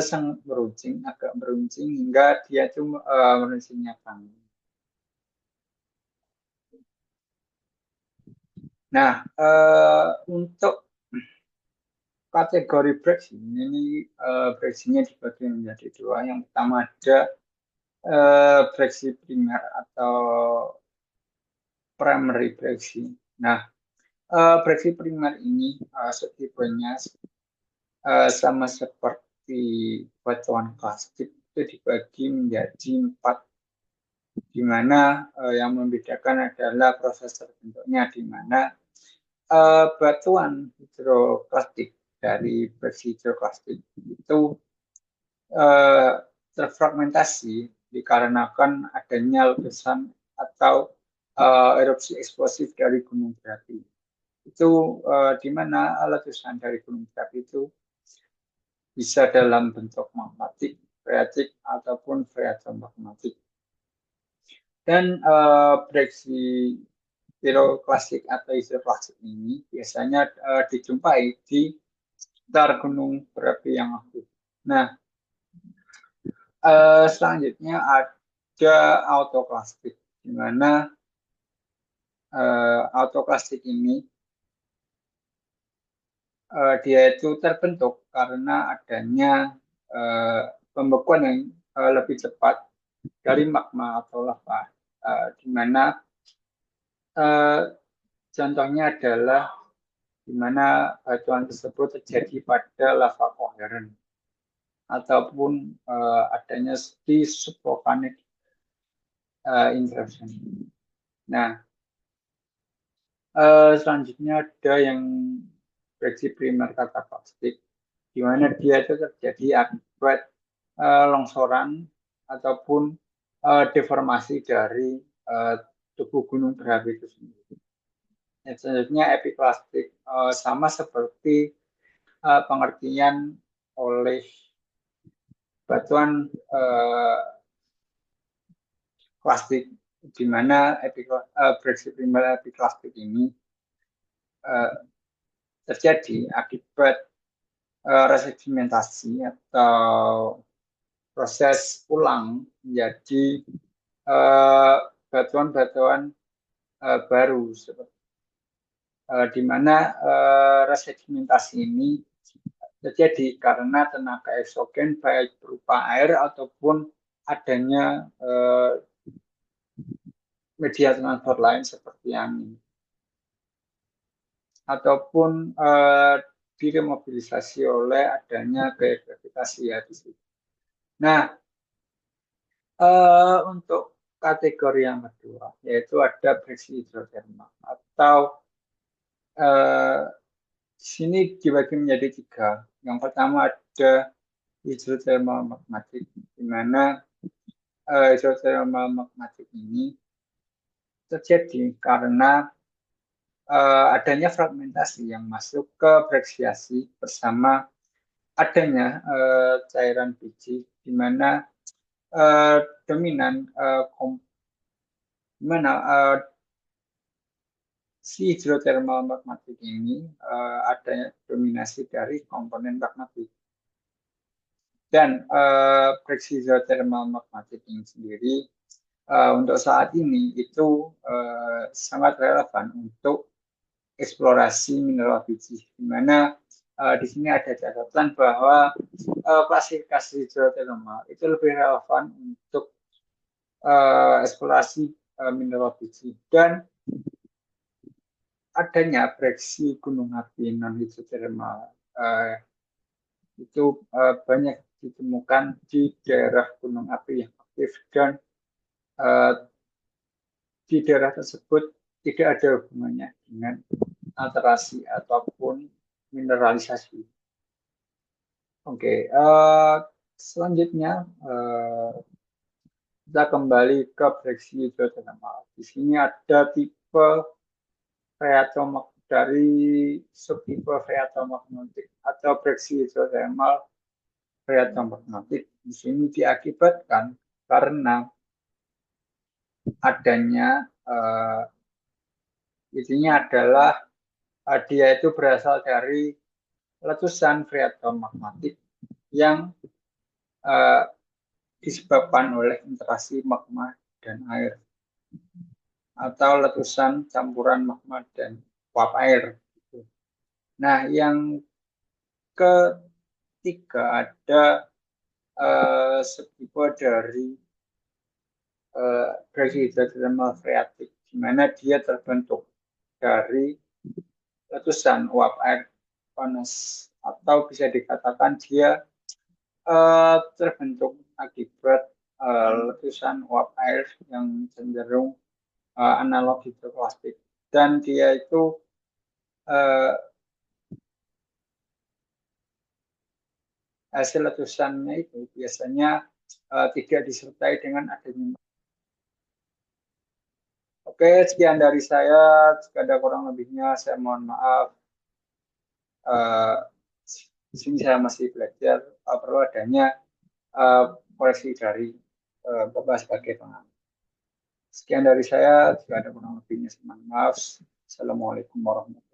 sangat meruncing, agak meruncing hingga dia itu meruncingnya tanggung. Nah, untuk kategori breksi ini breksinya dibagi menjadi dua. Yang pertama ada breksi primer atau primary breksi. Nah, breksi primer ini setipenya sama seperti batuan klasik itu dibagi menjadi 4, di mana yang membedakan adalah proses terbentuknya, di mana batuan hidroklastik dari breksi hidroklastik itu eh, terfragmentasi dikarenakan adanya letusan atau erupsi eksplosif dari gunung berapi. Itu di mana letusan dari gunung berapi itu bisa dalam bentuk magmatik, freatik, ataupun freatomagmatik. Dan breksi piroklastik atau isoplastik ini biasanya dijumpai di sekitar gunung berapi yang aktif. Nah, selanjutnya ada autoklastik, di mana autoklastik ini dia itu terbentuk karena adanya pembekuan yang lebih cepat dari magma atau lava, di mana contohnya adalah di mana batuan tersebut terjadi pada lava koheren ataupun adanya di subvolcanic intrusion. Nah, selanjutnya ada yang breksi primer kataklastik, di mana dia itu terjadi akibat longsoran ataupun deformasi dari tubuh gunung berapi itu sendiri. Dan selanjutnya epiklastik, sama seperti pengertian oleh batuan plastik, di mana breksi primer epiklastik ini terjadi akibat resedimentasi atau proses ulang menjadi batuan-batuan baru, di mana resedimentasi ini terjadi karena tenaga eksogen baik berupa air ataupun adanya media transfer lain seperti angin ataupun diremobilisasi oleh adanya gaya gravitasi ya di situ. Nah, untuk kategori yang kedua, yaitu ada breksi hidrotermal atau eh, di sini dibagi menjadi tiga. Yang pertama ada hidrotermal magmatik, di mana hidrotermal magmatik ini terjadi karena adanya fragmentasi yang masuk ke breksiasi bersama adanya cairan biji, di mana eh, dominan di mana si hidrotermal magmatik ini adanya dominasi dari komponen magmatik. Dan breksi hidrotermal magmatik ini sendiri untuk saat ini itu sangat relevan untuk eksplorasi mineral biji, di mana di sini ada catatan bahwa klasifikasi hidrotermal itu lebih relevan untuk eksplorasi mineral biji, dan adanya breksi gunung api non hidrotermal itu banyak ditemukan di daerah gunung api yang aktif, dan uh, di daerah tersebut tidak ada hubungannya dengan alterasi ataupun mineralisasi. Oke, selanjutnya kita kembali ke breksi hidrotermal. Di sini ada tipe phreatomag dari subtipe phreatomagmatik atau breksi hidrotermal phreatomagmatik. Di sini diakibatkan karena adanya intinya adalah dia itu berasal dari letusan phreatomagmatik yang uh, disebabkan oleh interaksi magma dan air, atau letusan campuran magma dan uap air. Nah, yang ketiga ada setipe dari breksi hidrotermal freatik, di mana dia terbentuk dari letusan uap air panas, atau bisa dikatakan dia terbentuk akibat letusan uap air yang cenderung analog hidroplastik, dan dia itu uh, hasil letusannya itu biasanya tidak disertai dengan adanya. Oke, sekian dari saya. Jika ada kurang lebihnya, saya mohon maaf. Uh, di sini saya masih belajar perlu adanya koreksi dari Bapak sebagai pengamat. Sekian dari saya. Jika ada kurang lebihnya, saya mohon maaf. Assalamualaikum warahmatullahi wabarakatuh.